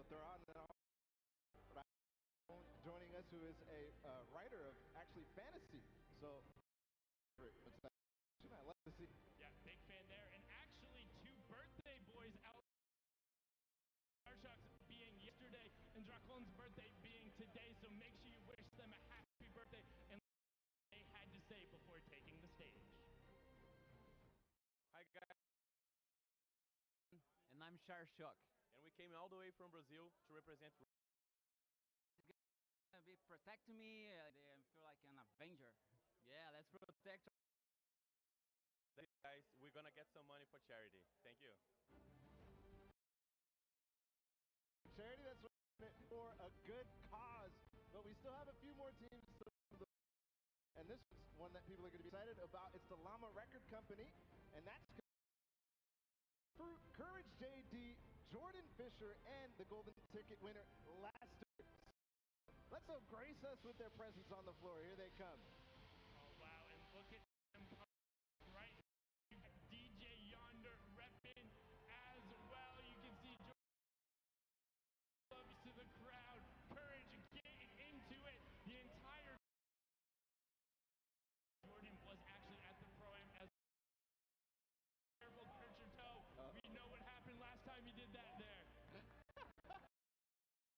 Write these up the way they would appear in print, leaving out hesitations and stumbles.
they're on and off. But joining us, who is a writer of actually fantasy. So, what's that? I love to see. Yeah, big fan there. And actually, two birthday boys out. Sharkshock's being yesterday and Dracon's birthday being today. So make sure you wish them a happy birthday and they had to say before taking the stage. Hi guys, And I'm Sharshock. and we came all the way from Brazil to represent. Be protecting me. I feel like an avenger. Yeah, let's protect. Guys, we're gonna get some money for charity. Thank you. Charity, that's for a good cause. But we still have a few more teams. And this is one that people are going to be excited about. It's the Llama Record Company. And that's for Courage JD, Jordan Fisher, and the Golden Ticket winner, last year. Let's grace us with their presence on the floor. Here they come. Oh, wow. And look at them coming right. You got DJ Yonder repping as well. You can see Jordan loves to the crowd. Courage getting into it. The entire Jordan was actually at the Pro-Am as careful, hurt your toe. We know what happened last time you did that there.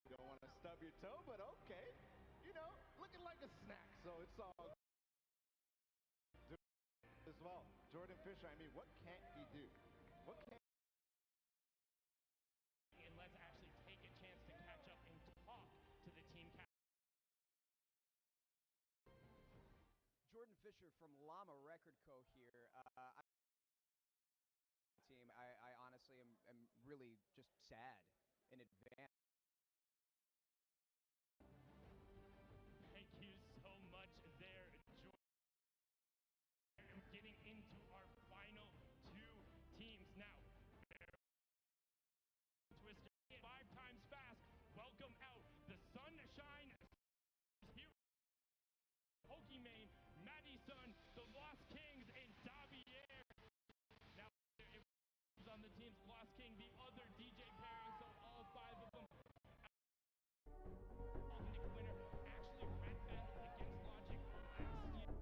You don't want to stub your toe, but okay. You know, looking like a snack, so it's all good. As well. Jordan Fisher, I mean, what can't he do? What can't And let's actually take a chance to catch up and talk to the team captain. Jordan Fisher from Llama Record Co. here. Team, I honestly am really just sad in advance. Thank you so much there, Jordan. Getting into our final two teams. Now, Twister 5 times fast. Welcome out the Sunshine Hero, Pokimane, Madison, the Lost Kings, and Davier. Now, it was on the team's Lost King, the other DJ pairing, so all 5 of them. Winner actually red battled against Logic last year.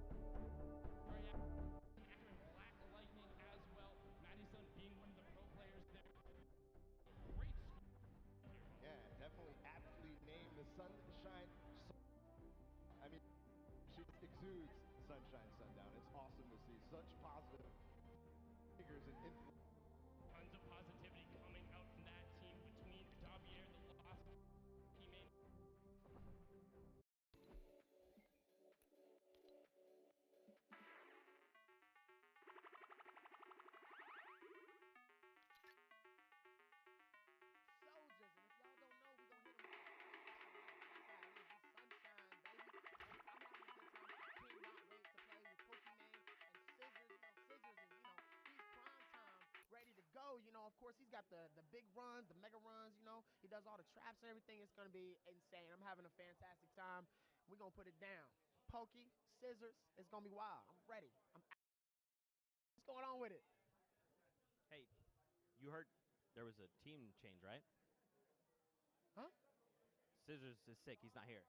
Black Lightning as well. Madison being one of the pro players there. Great score. Yeah, definitely aptly named the Sunshine. I mean, she exudes Sunshine Sundown. It's awesome to see such positive figures and influence. Tons of positivity coming out from that team between Davier, the Lost teammate. Soldiers, and if y'all don't know, we gonna hit them with that's how it is. It's sunshine, baby. I'm having a good time. I cannot wait to play with Pokimane and Scissors. You know, Scissors is, he's prime time, ready to go. Of course, he's got the big runs, the mega runs, He does all the traps and everything. It's gonna be insane. I'm having a fantastic time. We're gonna put it down. Pokey, Scissors, it's gonna be wild. I'm ready. What's going on with it? Hey, you heard there was a team change, right? Huh? Scissors is sick. He's not here.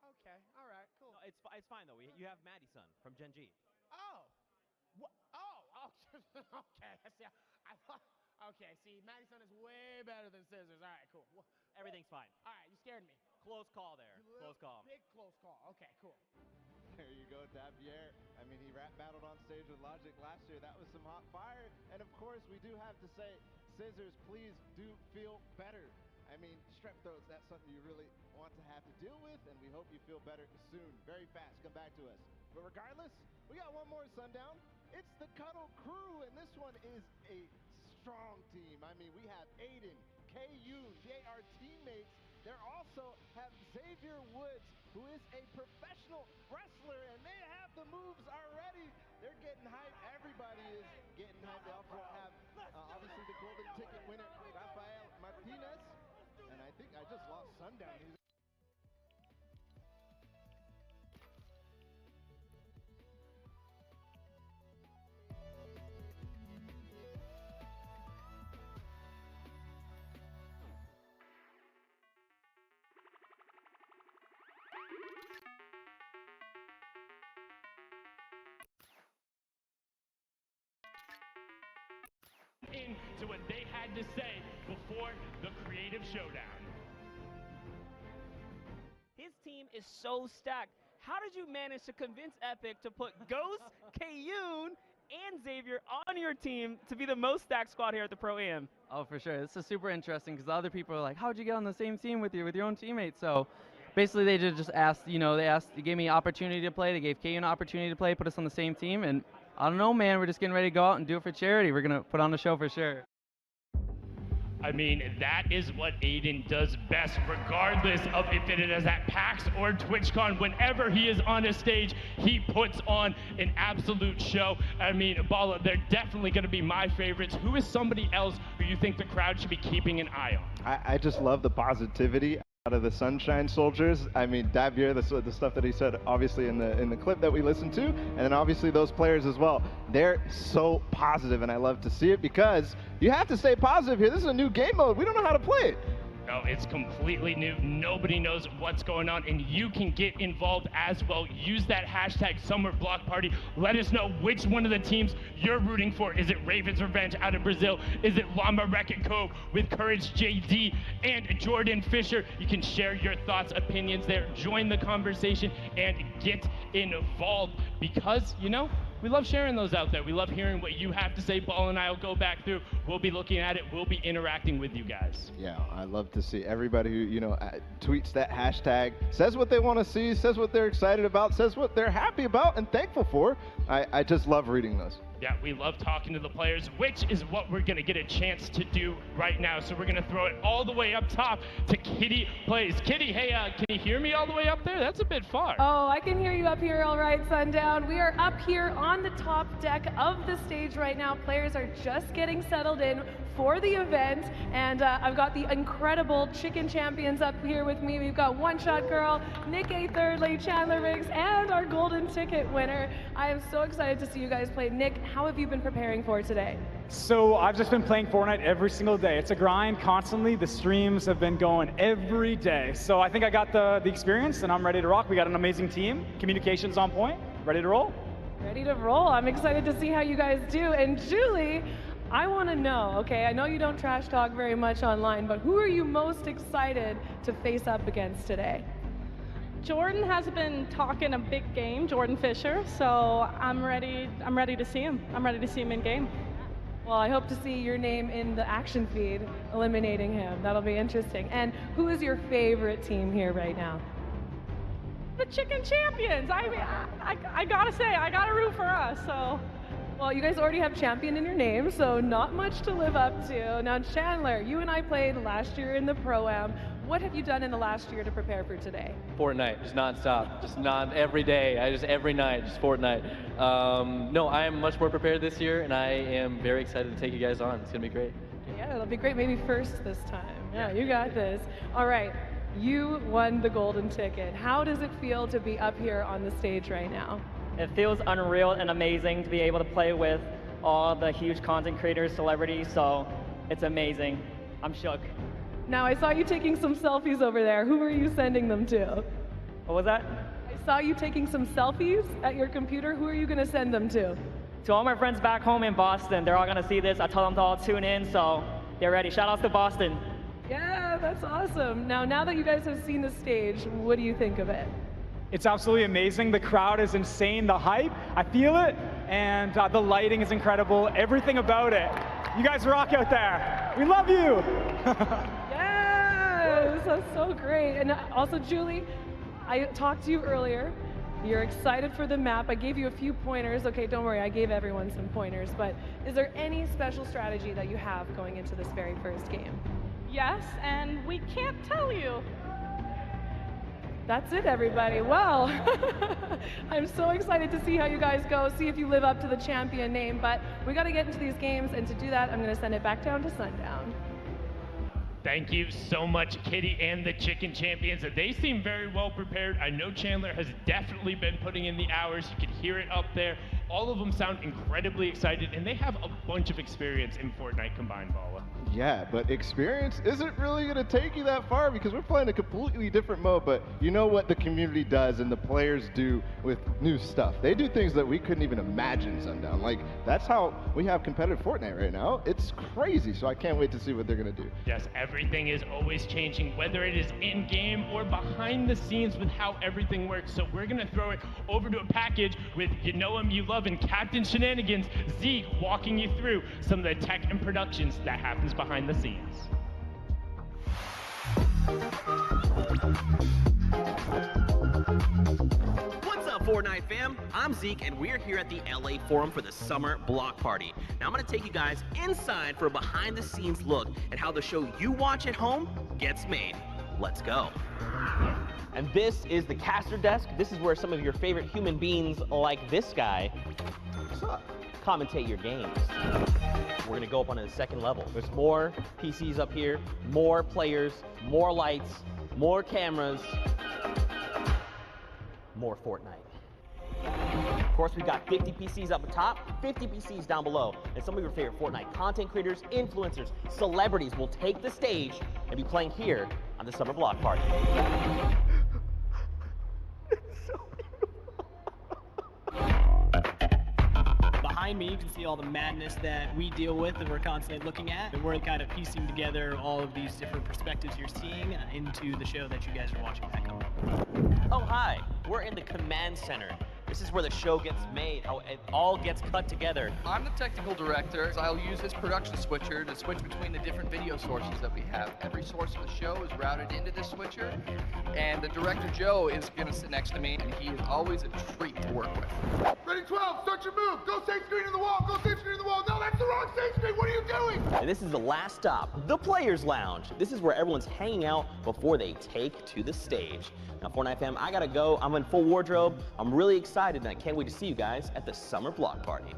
Okay. All right, cool. No, it's fine though. You have Maddie's son from Gen G. Oh. What? Oh. Okay. See, I thought. Okay. See, Madison is way better than Scissors. All right, cool. Everything's fine. All right, you scared me. Close call there. Close call. Big close call. Okay, cool. There you go, Davier. I mean, he rap battled on stage with Logic last year. That was some hot fire. And of course, we do have to say, Scissors, please do feel better. I mean, strep throat's not something you really want to have to deal with, and we hope you feel better soon. Very fast. Come back to us. But regardless, we got one more Sundown. It's the Cuddle Crew, and this one is a strong team. I mean, we have Aiden, KU, they are teammates. They also have Xavier Woods, who is a professional wrestler, and they have the moves already. They're getting hyped. Everybody is getting hyped. They also have, obviously, the Golden Ticket winner, Rafael Martinez. And I think I just lost Sundown. to what they had to say before the creative showdown. His team is so stacked. How did you manage to convince Epic to put Ghost, Kayun, and Xavier on your team to be the most stacked squad here at the Pro-Am? Oh, for sure. This is super interesting because other people are like, how'd you get on the same team with your own teammates? So basically they just asked, they gave me an opportunity to play. They gave Kayun an opportunity to play, put us on the same team. And I don't know, man, we're just getting ready to go out and do it for charity. We're going to put on the show for sure. I mean, that is what Aiden does best, regardless of if it is at PAX or TwitchCon. Whenever he is on a stage, he puts on an absolute show. I mean, Bala, they're definitely going to be my favorites. Who is somebody else who you think the crowd should be keeping an eye on? I just love the positivity out of the Sunshine Soldiers. I mean, Davier, the stuff that he said, obviously in the clip that we listened to, and then obviously those players as well. They're so positive, and I love to see it because you have to stay positive here. This is a new game mode. We don't know how to play it. No, it's completely new. Nobody knows what's going on, and you can get involved as well. Use that hashtag Summer Block Party. Let us know which one of the teams you're rooting for. Is it Ravens Revenge out of Brazil? Is it Llama Wreck-It Cove with Courage JD and Jordan Fisher? You can share your thoughts, opinions there. Join the conversation and get involved because, we love sharing those out there. We love hearing what you have to say. Ball and I will go back through. We'll be looking at it. We'll be interacting with you guys. Yeah, I love to see everybody who, tweets that hashtag, says what they want to see, says what they're excited about, says what they're happy about and thankful for. I just love reading those. Yeah, we love talking to the players, which is what we're going to get a chance to do right now. So we're going to throw it all the way up top to Kitty Plays. Kitty, hey, can you hear me all the way up there? That's a bit far. Oh, I can hear you up here all right, Sundown. We are up here on the top deck of the stage right now. Players are just getting settled in for the event, and I've got the incredible Chicken Champions up here with me. We've got One Shot Girl, Nick A. Thirdly, Chandler Riggs, and our golden ticket winner. I am so excited to see you guys play. Nick, how have you been preparing for today? So I've just been playing Fortnite every single day. It's a grind constantly. The streams have been going every day. So I think I got the experience and I'm ready to rock. We got an amazing team. Communications on point. Ready to roll? Ready to roll. I'm excited to see how you guys do. And Julie, I want to know, okay, I know you don't trash talk very much online, but who are you most excited to face up against today? Jordan has been talking a big game, Jordan Fisher, so I'm ready to see him. I'm ready to see him in game. Well, I hope to see your name in the action feed eliminating him. That'll be interesting. And who is your favorite team here right now? The Chicken Champions. I mean, I gotta say, I gotta root for us, so. Well, you guys already have champion in your name, so not much to live up to. Now, Chandler, you and I played last year in the Pro-Am. What have you done in the last year to prepare for today? Fortnite, just nonstop, just not every day, every night, just Fortnite. No, I am much more prepared this year, and I am very excited to take you guys on. It's gonna be great. Yeah, it'll be great. Maybe first this time. Yeah, you got this. All right, you won the golden ticket. How does it feel to be up here on the stage right now? It feels unreal and amazing to be able to play with all the huge content creators, celebrities, so it's amazing. I'm shook. Now, I saw you taking some selfies over there. Who are you sending them to? What was that? I saw you taking some selfies at your computer. Who are you going to send them to? To all my friends back home in Boston. They're all going to see this. I told them to all tune in, so they're ready. Shout out to Boston. Yeah, that's awesome. Now that you guys have seen the stage, what do you think of it? It's absolutely amazing. The crowd is insane. The hype, I feel it. And the lighting is incredible. Everything about it. You guys rock out there. We love you. Yes, that's so great. And also, Julie, I talked to you earlier. You're excited for the map. I gave you a few pointers. Okay, don't worry, I gave everyone some pointers. But is there any special strategy that you have going into this very first game? Yes, and we can't tell you. That's it, everybody. Well, I'm so excited to see how you guys go, see if you live up to the champion name, but we got to get into these games, and to do that, I'm going to send it back down to Sundown. Thank you so much, Kitty and the Chicken Champions. They seem very well prepared. I know Chandler has definitely been putting in the hours. You can hear it up there. All of them sound incredibly excited, and they have a bunch of experience in Fortnite combined, Bala. Yeah, but experience isn't really going to take you that far because we're playing a completely different mode. But you know what the community does and the players do with new stuff? They do things that we couldn't even imagine, Sundown. Like, that's how we have competitive Fortnite right now. It's crazy, so I can't wait to see what they're going to do. Yes, everything is always changing, whether it is in-game or behind the scenes with how everything works. So we're going to throw it over to a package with You Know Him, You Love, and Captain Shenanigans, Zeke, walking you through some of the tech and productions that happens behind the scenes. What's up, Fortnite fam? I'm Zeke, and we're here at the LA Forum for the Summer Block Party. Now I'm going to take you guys inside for a behind-the-scenes look at how the show you watch at home gets made. Let's go. And this is the caster desk. This is where some of your favorite human beings, like this guy, commentate your games. We're gonna go up onto the second level. There's more PCs up here, more players, more lights, more cameras, more Fortnite. Of course, we've got 50 PCs up top, 50 PCs down below, and some of your favorite Fortnite content creators, influencers, celebrities will take the stage and be playing here on the Summer Block Party. Behind me, you can see all the madness that we deal with and we're constantly looking at. And we're kind of piecing together all of these different perspectives you're seeing into the show that you guys are watching back home. Oh, hi. We're in the command center. This is where the show gets made, how it all gets cut together. I'm the technical director. I'll use this production switcher to switch between the different video sources that we have. Every source of the show is routed into this switcher, and the director Joe is gonna sit next to me, and he is always a treat to work with. Ready, 12, start your move. Go save screen in the wall, go save screen in the wall. No, that's the wrong save screen, what are you doing? And this is the last stop, the Players Lounge. This is where everyone's hanging out before they take to the stage. Now, Fortnite fam, I gotta go. I'm in full wardrobe. I'm really excited, and I can't wait to see you guys at the Summer Block Party.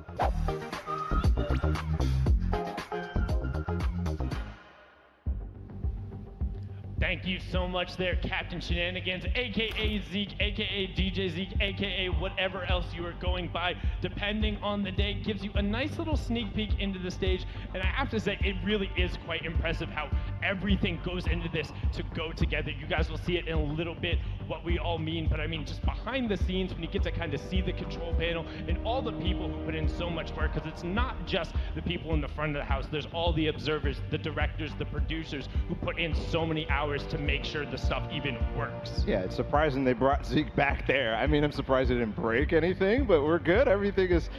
Thank you so much there, Captain Shenanigans, aka Zeke, aka DJ Zeke, aka whatever else you are going by, depending on the day. Gives you a nice little sneak peek into the stage, and I have to say, it really is quite impressive how everything goes into this to go together. You guys will see it in a little bit what we all mean, but I mean just behind the scenes when you get to kind of see the control panel and all the people who put in so much work, because it's not just the people in the front of the house. There's all the observers, the directors, the producers who put in so many hours to make sure the stuff even works. Yeah, it's surprising they brought Zeke back there. I mean, I'm surprised it didn't break anything, but we're good. Everything is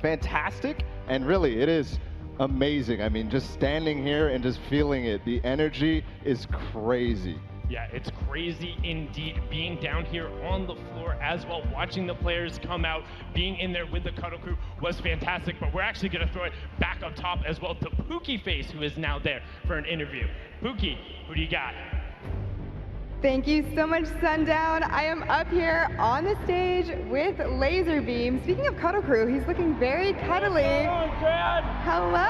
fantastic, and really, it is amazing. I mean, just standing here and just feeling it, the energy is crazy. Yeah, it's crazy indeed. Being down here on the floor as well, watching the players come out, being in there with the Cuddle Crew was fantastic, but we're actually going to throw it back up top as well to Pookie Face, who is now there for an interview. Pookie, who do you got? Thank you so much, Sundown. I am up here on the stage with Laserbeam. Speaking of Cuddle Crew, he's looking very cuddly. Hello.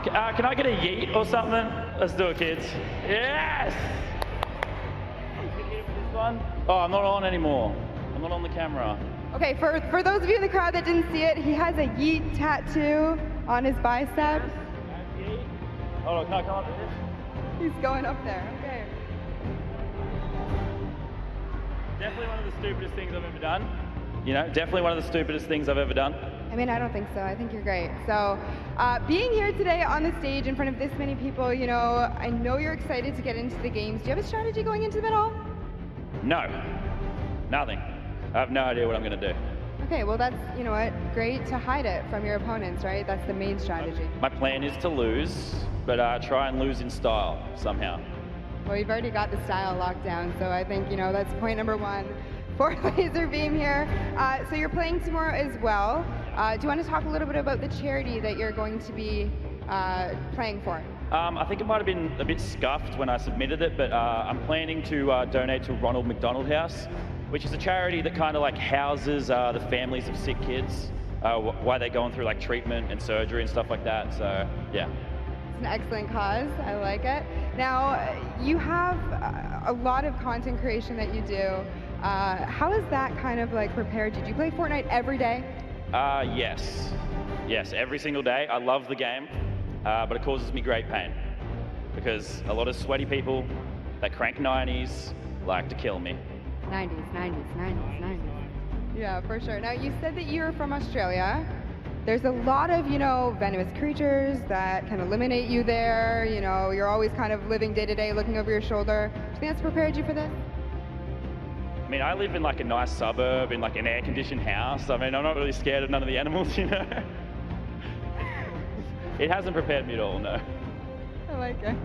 Can I get a yeet or something? Let's do it, kids. Yes! This one? Oh, I'm not on anymore. I'm not on the camera. Okay, for those of you in the crowd that didn't see it, he has a yeet tattoo on his bicep. Hold on, can I come up with this? He's going up there, okay. Definitely one of the stupidest things I've ever done. You know, definitely one of the stupidest things I've ever done. I mean, I don't think so. I think you're great. So, being here today on the stage in front of this many people, you know, I know you're excited to get into the games. Do you have a strategy going into them at all? No, nothing. I have no idea what I'm going to do. Okay, well that's, you know what, great to hide it from your opponents, right? That's the main strategy. My plan is to lose, but try and lose in style somehow. Well, you've already got the style locked down, so I think, you know, that's point number one for Laserbeam here. So you're playing tomorrow as well. Do you want to talk a little bit about the charity that you're going to be playing for? I think it might have been a bit scuffed when I submitted it, but I'm planning to donate to Ronald McDonald House, which is a charity that kind of like houses the families of sick kids while they're going through like treatment and surgery and stuff like that. So yeah. It's an excellent cause. I like it. Now, you have a lot of content creation that you do. How has that kind of like prepared you? Do you play Fortnite every day? Yes. Yes, every single day. I love the game, but it causes me great pain because a lot of sweaty people that crank 90s like to kill me. 90s. Yeah, for sure. Now, you said that you're from Australia. There's a lot of, venomous creatures that can eliminate you there. You're always kind of living day to day, looking over your shoulder. Do you think that's prepared you for this? I mean, I live in like a nice suburb in like an air-conditioned house. I mean, I'm not really scared of none of the animals, It hasn't prepared me at all, no. I like it.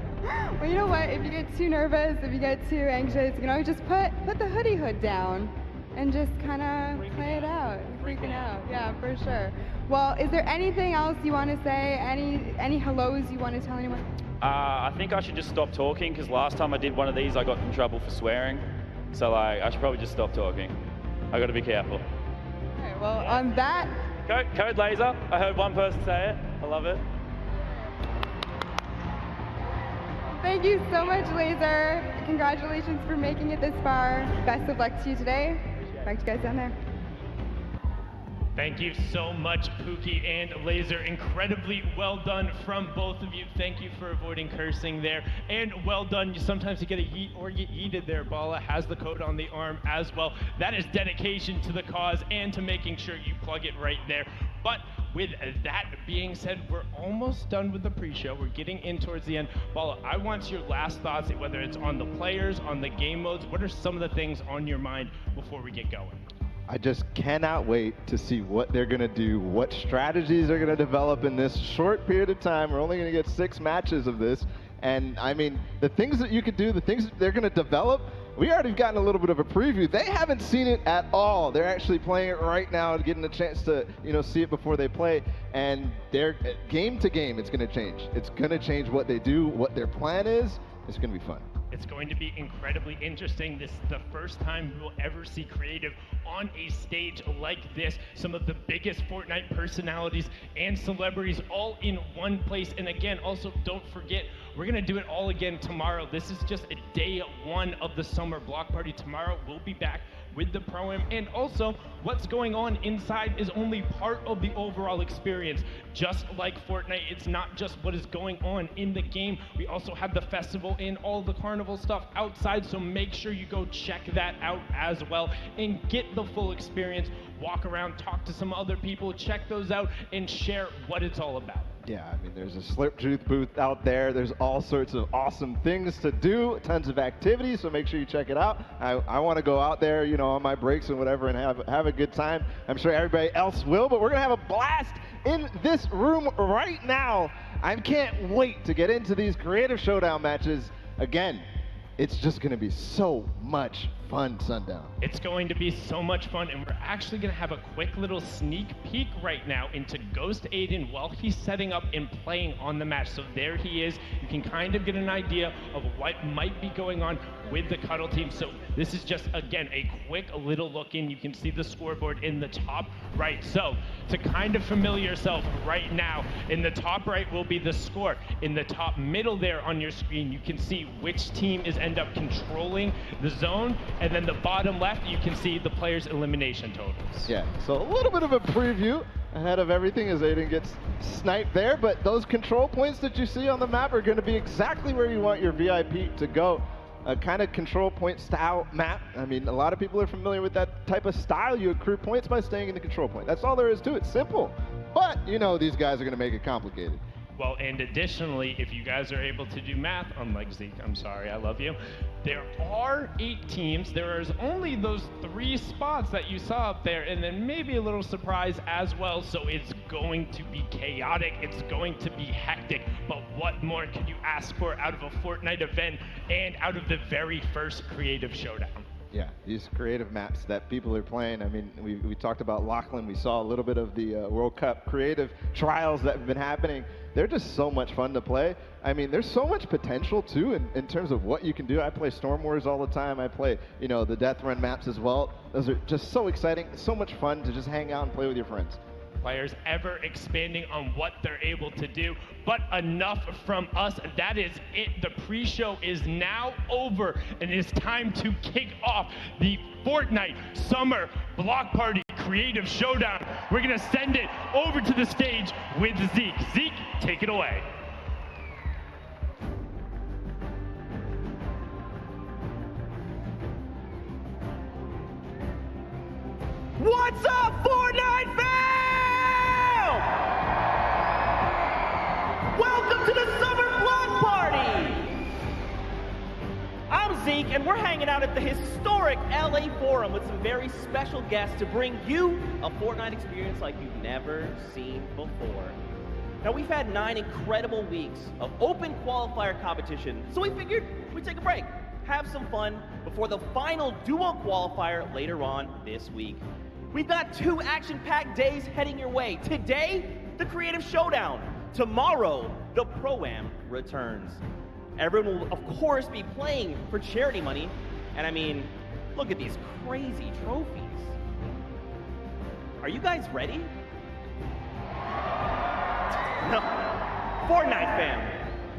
Well, you know what? If you get too nervous, if you get too anxious, you can always just put the hoodie hood down and just kind of play it out. Freaking out. Yeah, for sure. Well, is there anything else you want to say? Any hellos you want to tell anyone? I think I should just stop talking because last time I did one of these, I got in trouble for swearing. So I should probably just stop talking. I got to be careful. All right, well, on that... Code Laser. I heard one person say it. I love it. Thank you so much, Laser. Congratulations for making it this far. Best of luck to you today. Back to you guys down there. Thank you so much, Pookie and Laser. Incredibly well done from both of you. Thank you for avoiding cursing there. And well done. Sometimes you get a yeet or get yeeted there. Bala has the code on the arm as well. That is dedication to the cause and to making sure you plug it right there. But with that being said, we're almost done with the pre-show. We're getting in towards the end. Bala, I want your last thoughts, whether it's on the players, on the game modes. What are some of the things on your mind before we get going? I just cannot wait to see what they're going to do, what strategies they're going to develop in this short period of time. We're only going to get 6 matches of this. And, I mean, the things that you could do, the things that they're going to develop, we already gotten a little bit of a preview. They haven't seen it at all. They're actually playing it right now and getting a chance to, see it before they play. And they're game to game, it's going to change. It's going to change what they do, what their plan is. It's going to be fun. It's going to be incredibly interesting. This is the first time we'll ever see creative on a stage like this. Some of the biggest Fortnite personalities and celebrities all in one place. And again, also don't forget, we're going to do it all again tomorrow. This is just a day 1 of the summer block party. Tomorrow we'll be back with the Pro-Am, and also what's going on inside is only part of the overall experience. Just like Fortnite, it's not just what is going on in the game. We also have the festival and all the carnival stuff outside, so make sure you go check that out as well and get the full experience. Walk around, talk to some other people, check those out, and share what it's all about. Yeah, I mean, there's a Slip Truth booth out there. There's all sorts of awesome things to do, tons of activities, so make sure you check it out. I want to go out there, on my breaks and whatever and have a good time. I'm sure everybody else will, but we're going to have a blast in this room right now. I can't wait to get into these creative showdown matches. Again, it's just going to be so much fun, Sundown. It's going to be so much fun, and we're actually going to have a quick little sneak peek right now into Ghost Aiden while he's setting up and playing on the match. So there he is. You can kind of get an idea of what might be going on with the Cuddle team. So this is just, again, a quick little look in. You can see the scoreboard in the top right. So to kind of familiar yourself right now, in the top right will be the score. In the top middle there on your screen, you can see which team is end up controlling the zone. And then the bottom left, you can see the players' elimination totals. Yeah, so a little bit of a preview ahead of everything as Aiden gets sniped there, but those control points that you see on the map are going to be exactly where you want your VIP to go. A kind of control point style map. I mean, a lot of people are familiar with that type of style. You accrue points by staying in the control point. That's all there is to it. Simple. But, these guys are going to make it complicated. Well, and additionally, if you guys are able to do math, unlike Zeke, I'm sorry, I love you, there are 8 teams. There is only those 3 spots that you saw up there, and then maybe a little surprise as well. So it's going to be chaotic. It's going to be hectic. But what more could you ask for out of a Fortnite event and out of the very first creative showdown? Yeah, these creative maps that people are playing. I mean, we talked about Lachlan. We saw a little bit of the World Cup creative trials that have been happening. They're just so much fun to play. I mean, there's so much potential, too, in terms of what you can do. I play Storm Wars all the time. I play, the Death Run maps as well. Those are just so exciting, so much fun to just hang out and play with your friends. Players ever expanding on what they're able to do. But enough from us. That is it. The pre-show is now over, and it is time to kick off the Fortnite Summer Block Party Creative Showdown. We're going to send it over to the stage with Zeke. Zeke, take it away. What's up, Fortnite fam? Welcome to the Summer Block Party. I'm Zeke, and we're hanging out at the historic LA Forum with some very special guests to bring you a Fortnite experience like you've never seen before. Now, we've had 9 incredible weeks of open qualifier competition, so we figured we'd take a break, have some fun before the final duo qualifier later on this week. We've got 2 action-packed days heading your way. Today, the Creative Showdown. Tomorrow, the Pro-Am returns. Everyone will, of course, be playing for charity money. And I mean, look at these crazy trophies. Are you guys ready? No. Fortnite fam,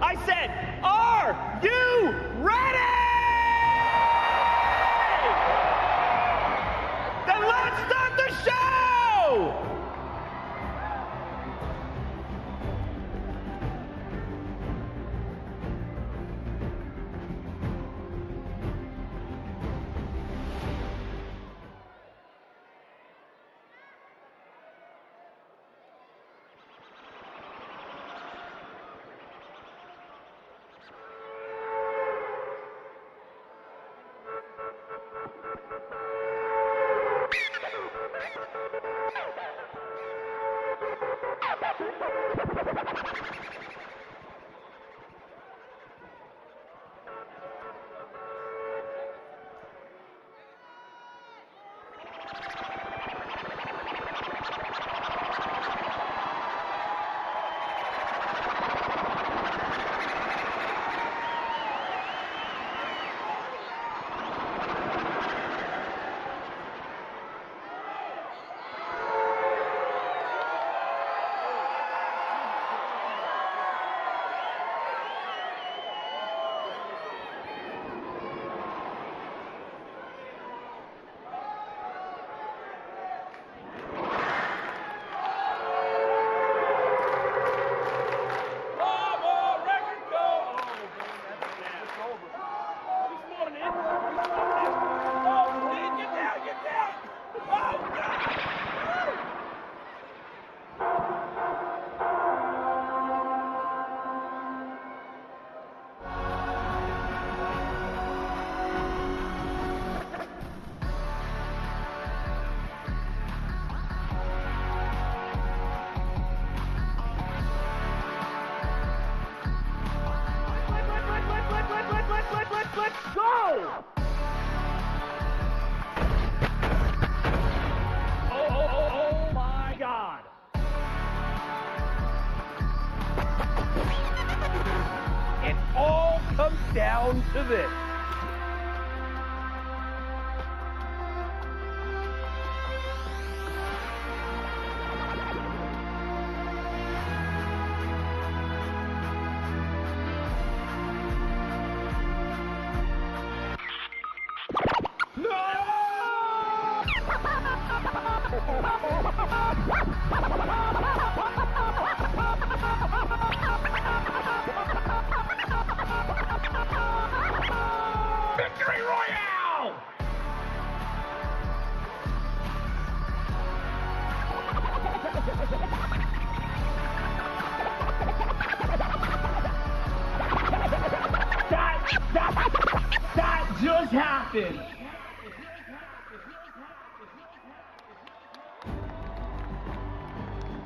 I said, are you ready? Then let's start the show! Let's go! Oh my God! It all comes down to this. Victory Royale! That just happened.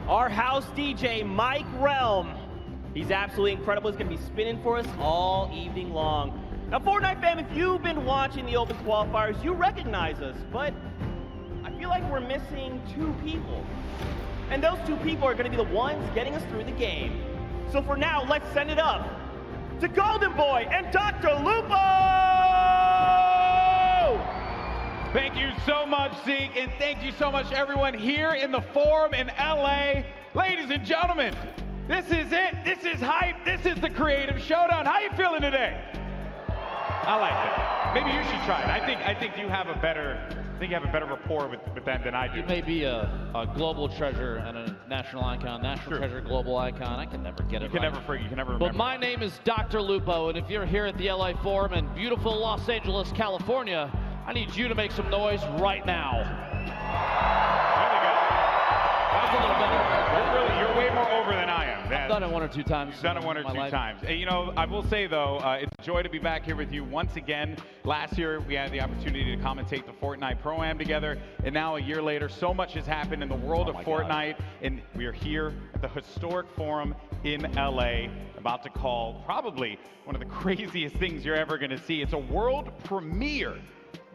Our house DJ, Mike Realm. He's absolutely incredible. He's going to be spinning for us all evening long. Now, Fortnite fam, if you've been watching the open qualifiers, you recognize us, but I feel like we're missing 2 people. And those 2 people are going to be the ones getting us through the game. So for now, let's send it up to Golden Boy and Dr. Lupo! Thank you so much, Zeke, and thank you so much, everyone here in the Forum in LA. Ladies and gentlemen, this is it. This is hype. This is the Creative Showdown. How you feeling today? I like it. Maybe you should try it. I think you have a better think you have a better rapport with them than I do. You may be a global treasure and a national icon, national treasure, global icon. I can never get it You can right. never forget. You can never remember. But my name is Dr. Lupo, and if you're here at the LA Forum in beautiful Los Angeles, California, I need you to make some noise right now. That's a little better. Really, you're way more over than I am. I've done it 1 or 2 times. You've done it 1 or 2 times. And, you know, I will say, though, it's a joy to be back here with you once again. Last year, we had the opportunity to commentate the Fortnite Pro-Am together. And now, a year later, so much has happened in the world of Fortnite. And we are here at the historic forum in LA, about to call probably one of the craziest things you're ever going to see. It's a world premiere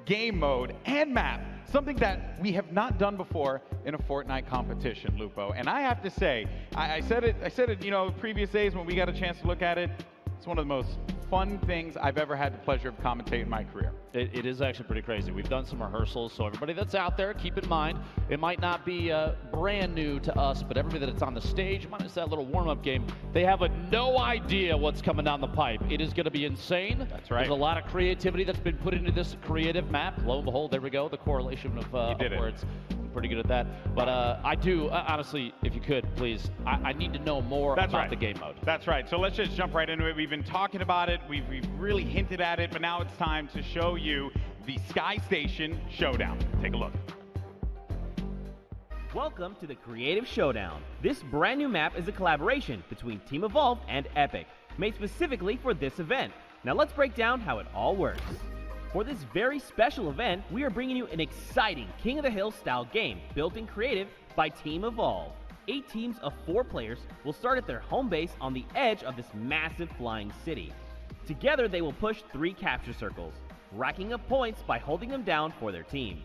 game mode and map, something that we have not done before in a Fortnite competition, Lupo. And I have to say, I said it, you know, previous days when we got a chance to look at it. It's one of the most fun things I've ever had the pleasure of commentating in my career. It is actually pretty crazy. We've done some rehearsals, so everybody that's out there, keep in mind, it might not be brand new to us, but everybody that's on the stage, minus that little warm-up game, they have no idea what's coming down the pipe. It is going to be insane. That's right. There's a lot of creativity that's been put into this creative map. Lo and behold, there we go, the correlation of words. I'm pretty good at that. But I do, honestly, if you could, please, I need to know more about the game mode. That's right. So let's just jump right into it. We've been talking about it. We've really hinted at it, but now it's time to show you the Sky Station Showdown. Take a look. Welcome to the Creative Showdown. This brand new map is a collaboration between Team Evolve and Epic, made specifically for this event. Now let's break down how it all works. For this very special event, we are bringing you an exciting King of the Hill style game built in creative by Team Evolve. 8 teams of 4 players will start at their home base on the edge of this massive flying city. Together they will push 3 capture circles, racking up points by holding them down for their team.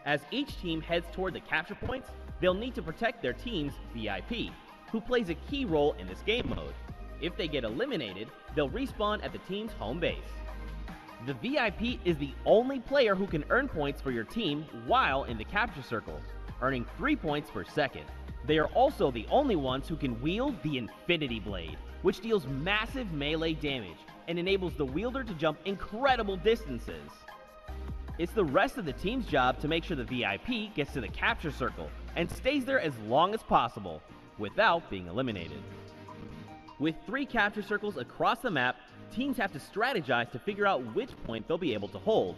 As each team heads toward the capture points, they'll need to protect their team's VIP, who plays a key role in this game mode. If they get eliminated, they'll respawn at the team's home base. The VIP is the only player who can earn points for your team while in the capture circle, earning 3 points per second. They are also the only ones who can wield the Infinity Blade, which deals massive melee damage and enables the wielder to jump incredible distances. It's the rest of the team's job to make sure the VIP gets to the capture circle and stays there as long as possible without being eliminated. With 3 capture circles across the map, teams have to strategize to figure out which point they'll be able to hold.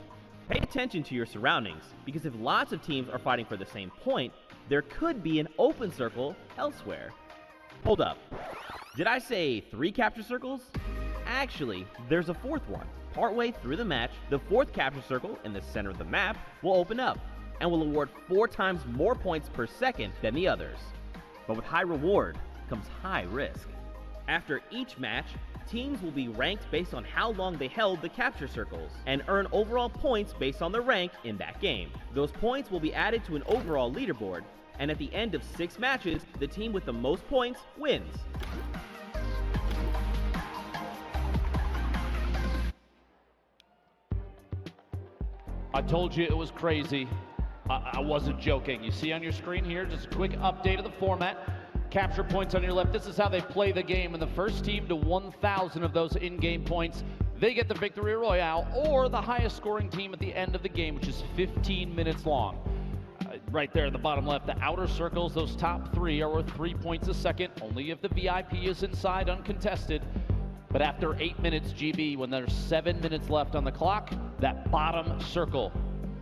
Pay attention to your surroundings, because if lots of teams are fighting for the same point, there could be an open circle elsewhere. Hold up. Did I say 3 capture circles? Actually, there's a 4th one. Partway through the match, the 4th capture circle in the center of the map will open up and will award 4 times more points per second than the others. But with high reward comes high risk. After each match, teams will be ranked based on how long they held the capture circles and earn overall points based on their rank in that game. Those points will be added to an overall leaderboard, and at the end of 6 matches, the team with the most points wins. I told you it was crazy. I wasn't joking. You see on your screen here, just a quick update of the format. Capture points on your left. This is how they play the game. And the first team to 1,000 of those in-game points, they get the victory royale, or the highest scoring team at the end of the game, which is 15 minutes long. Right there at the bottom left, the outer circles, those top 3 are worth 3 points a second, only if the VIP is inside uncontested. But after 8 minutes, GB, when there's 7 minutes left on the clock, that bottom circle,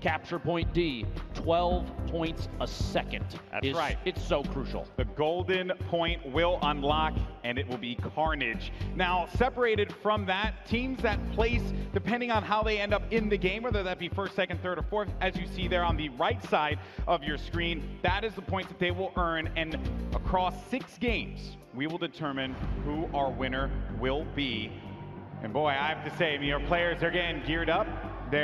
capture point D, 12 points a second. That's right. It's so crucial. The golden point will unlock, and it will be carnage. Now, separated from that, teams that place, depending on how they end up in the game, whether that be 1st, 2nd, 3rd, or 4th, as you see there on the right side of your screen, that is the points that they will earn. And across 6 games, we will determine who our winner will be. And boy, I have to say, our players are getting geared up. They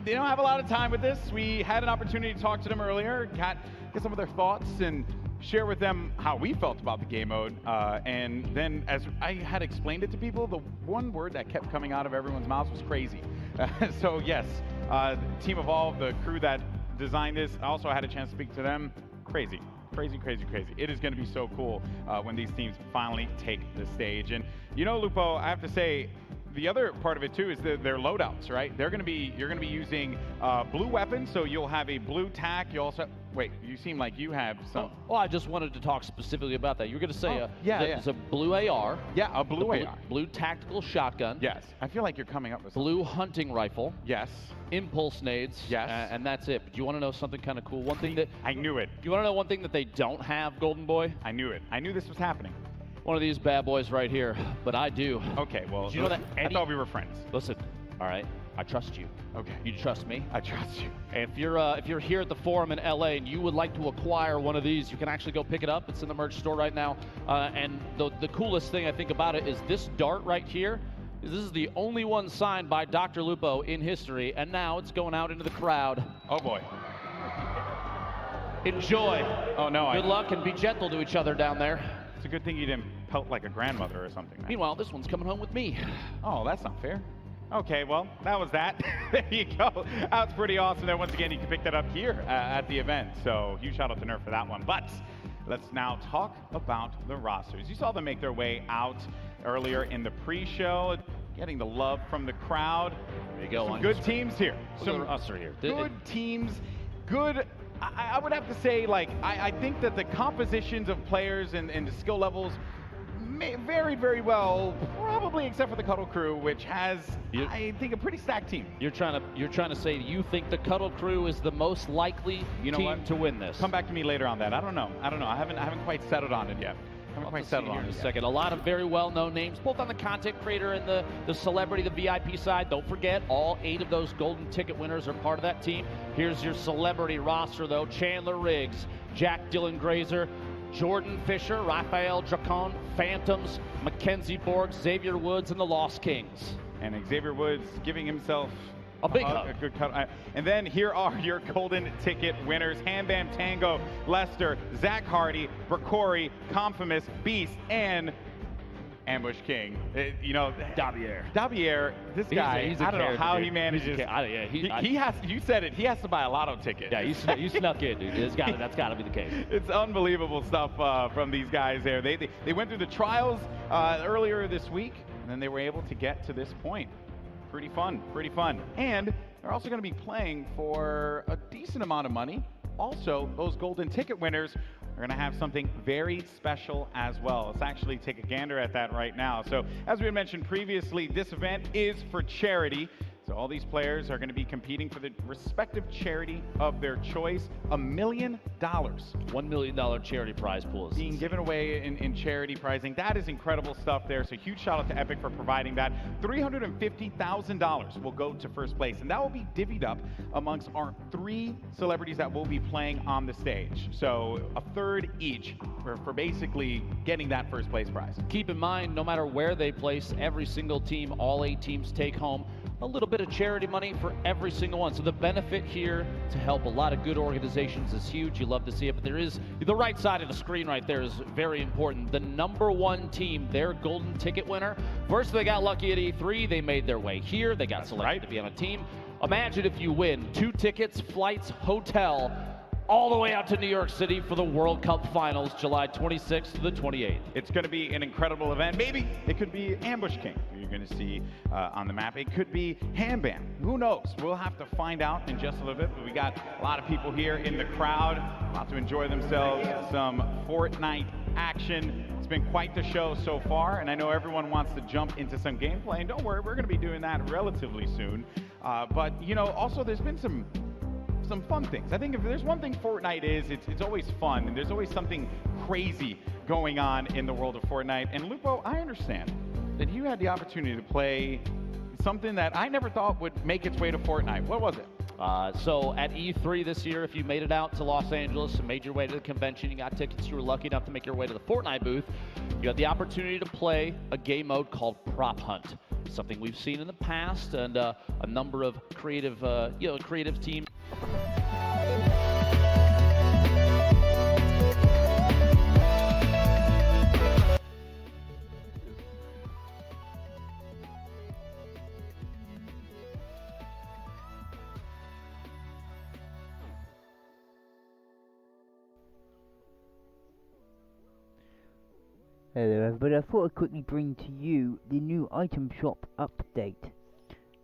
don't have a lot of time with this. We had an opportunity to talk to them earlier, get some of their thoughts and share with them how we felt about the game mode. And then as I had explained it to people, the one word that kept coming out of everyone's mouths was crazy. So yes, Team Evolve, the crew that designed this, I also had a chance to speak to them. Crazy. Crazy, crazy, crazy. It is going to be so cool when these teams finally take the stage. And you know, Lupo, I have to say, the other part of it too is their loadouts, right? You're going to be using blue weapons, so you'll have a blue tac. You also wait. You seem like you have some. Oh, I just wanted to talk specifically about that. You were going to say it's a blue AR. Yeah, a blue AR. Blue tactical shotgun. Yes. I feel like you're coming up with blue hunting rifle. Yes. Impulse nades. Yes. And that's it. But do you want to know something kind of cool? One thing that I knew it. Do you want to know one thing that they don't have, Golden Boy? I knew it. I knew this was happening. One of these bad boys right here, but I do. Okay, well, do you know that I thought we were friends. Listen, all right, I trust you. Okay. You trust me? I trust you. And if you're here at the Forum in LA and you would like to acquire one of these, you can actually go pick it up. It's in the merch store right now. And the coolest thing I think about it is this dart right here. This is the only one signed by Dr. Lupo in history, and now it's going out into the crowd. Oh boy. Enjoy. Oh no. Good luck and be gentle to each other down there. It's a good thing you didn't pelt like a grandmother or something, man. Meanwhile, this one's coming home with me. Oh, that's not fair. Okay, well, that was that. There you go. That's pretty awesome. And once again, you can pick that up here at the event. So huge shout out to Nerf for that one. But let's now talk about the rosters. You saw them make their way out earlier in the pre-show, getting the love from the crowd. There you go. Some good teams here. Some roster here. Good teams. Good. I would have to say, like, I think that the compositions of players and the skill levels may very, very well, probably except for the Cuddle Crew, which has, I think, a pretty stacked team. You're trying to say you think the Cuddle Crew is the most likely team to win this. Come back to me later on that. I don't know. I haven't quite settled on it yet. In a second. A lot of very well-known names, both on the content creator and the celebrity, the VIP side. Don't forget, all 8 of those golden ticket winners are part of that team. Here's your celebrity roster, though. Chandler Riggs, Jack Dylan Grazer, Jordan Fisher, Raphael Dracon, Phantoms, Mackenzie Borg, Xavier Woods, and the Lost Kings. And Xavier Woods giving himself a big hug. A good cut. And then here are your golden ticket winners. Ham Bam Tango, Lester, Zach Hardy, Bracori, Confamous, Beast, and Ambush King. Dabier, this guy, I don't know how he manages. He has, you said it, he has to buy a lotto ticket. Yeah, you snuck in, dude. That's got to be the case. It's unbelievable stuff from these guys there. They went through the trials earlier this week, and then they were able to get to this point. Pretty fun. And they're also going to be playing for a decent amount of money. Also, those golden ticket winners are going to have something very special as well. Let's actually take a gander at that right now. So, as we mentioned previously, this event is for charity. So all these players are going to be competing for the respective charity of their choice. $1 million. $1 million charity prize pool is being given away in charity prizing. That is incredible stuff there. So huge shout out to Epic for providing that. $350,000 will go to first place, and that will be divvied up amongst our 3 celebrities that will be playing on the stage. So a third each for basically getting that first place prize. Keep in mind, no matter where they place, every single team, all 8 teams take home a little bit of charity money for every single one. So the benefit here to help a lot of good organizations is huge. You love to see it, but there is the right side of the screen right there is very important. The #1 team, their golden ticket winner. First, they got lucky at E3. They made their way here. They got selected to be on a team. Imagine if you win 2 tickets, flights, hotel, all the way out to New York City for the World Cup Finals, July 26th to the 28th. It's going to be an incredible event. Maybe it could be Ambush King, who you're going to see on the map. It could be Ham Bam. Who knows? We'll have to find out in just a little bit. But we got a lot of people here in the crowd, about to enjoy themselves, some Fortnite action. It's been quite the show so far, and I know everyone wants to jump into some gameplay. And don't worry, we're going to be doing that relatively soon. But, you know, also there's been some fun things. I think if there's one thing Fortnite is, it's always fun, and there's always something crazy going on in the world of Fortnite. And Lupo, I understand that you had the opportunity to play something that I never thought would make its way to Fortnite. What was it? So at E3 this year, if you made it out to Los Angeles and made your way to the convention, you got tickets, you were lucky enough to make your way to the Fortnite booth, you had the opportunity to play a game mode called Prop Hunt. Something we've seen in the past, and a number of creative teams. Hey there everybody, I thought I'd quickly bring to you the new item shop update.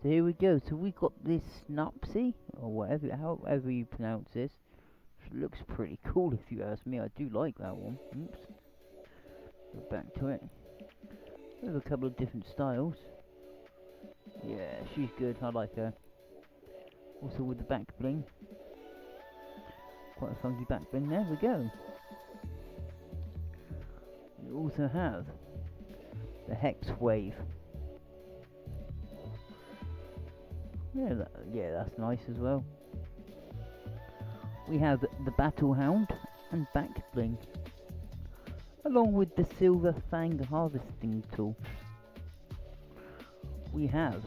So here we go, so we got this Snapsy, or whatever, however you pronounce this. It looks pretty cool if you ask me, I do like that one. Oops. Go back to it. We have a couple of different styles. Yeah, she's good, I like her. Also with the back bling. Quite a funky back bling, there we go. We also have the Hex Wave. Yeah, that's nice as well. We have the Battle Hound and back bling, along with the Silver Fang harvesting tool. We have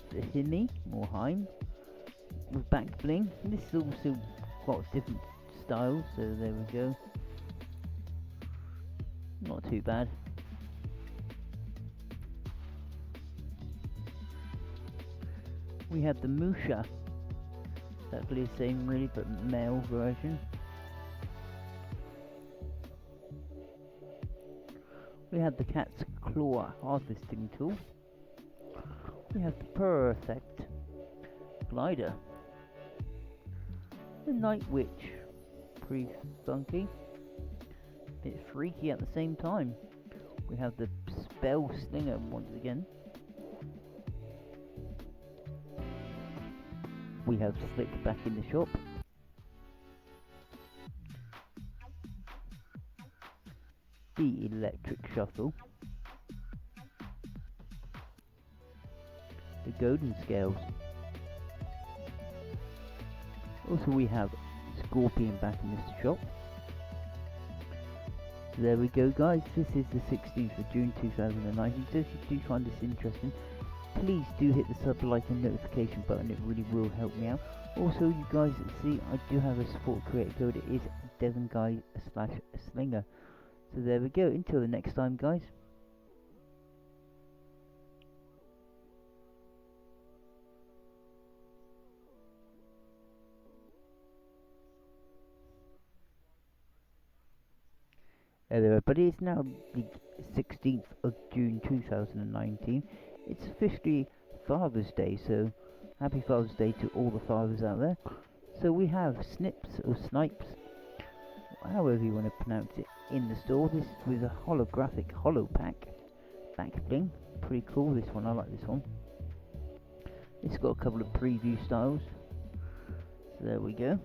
the Himi or Heim with back bling. This is also got different styles, so there we go. Not too bad. We have the Musha. Exactly the same really, but male version. We have the Cat's Claw harvesting tool. We have the Perfect Glider. The Night Witch. Pretty funky. Bit freaky at the same time. We have the Spell Slinger once again. We have Slick back in the shop. The Electric Shuffle. The Golden Scales. Also we have Scorpion back in this shop. So there we go guys, this is the 16th of June 2019, so if you do find this interesting, please do hit the sub, like and notification button, it really will help me out. Also you guys see I do have a support creator code, it is DevonGuy/Slinger. So there we go, until the next time guys. Hey there everybody, it's now the 16th of June 2019. It's officially Father's Day, so happy Father's Day to all the fathers out there. So we have Snips or Snipes, however you want to pronounce it, in the store. This with a holographic holo pack back bling. Pretty cool this one, I like this one. It's got a couple of preview styles. So there we go.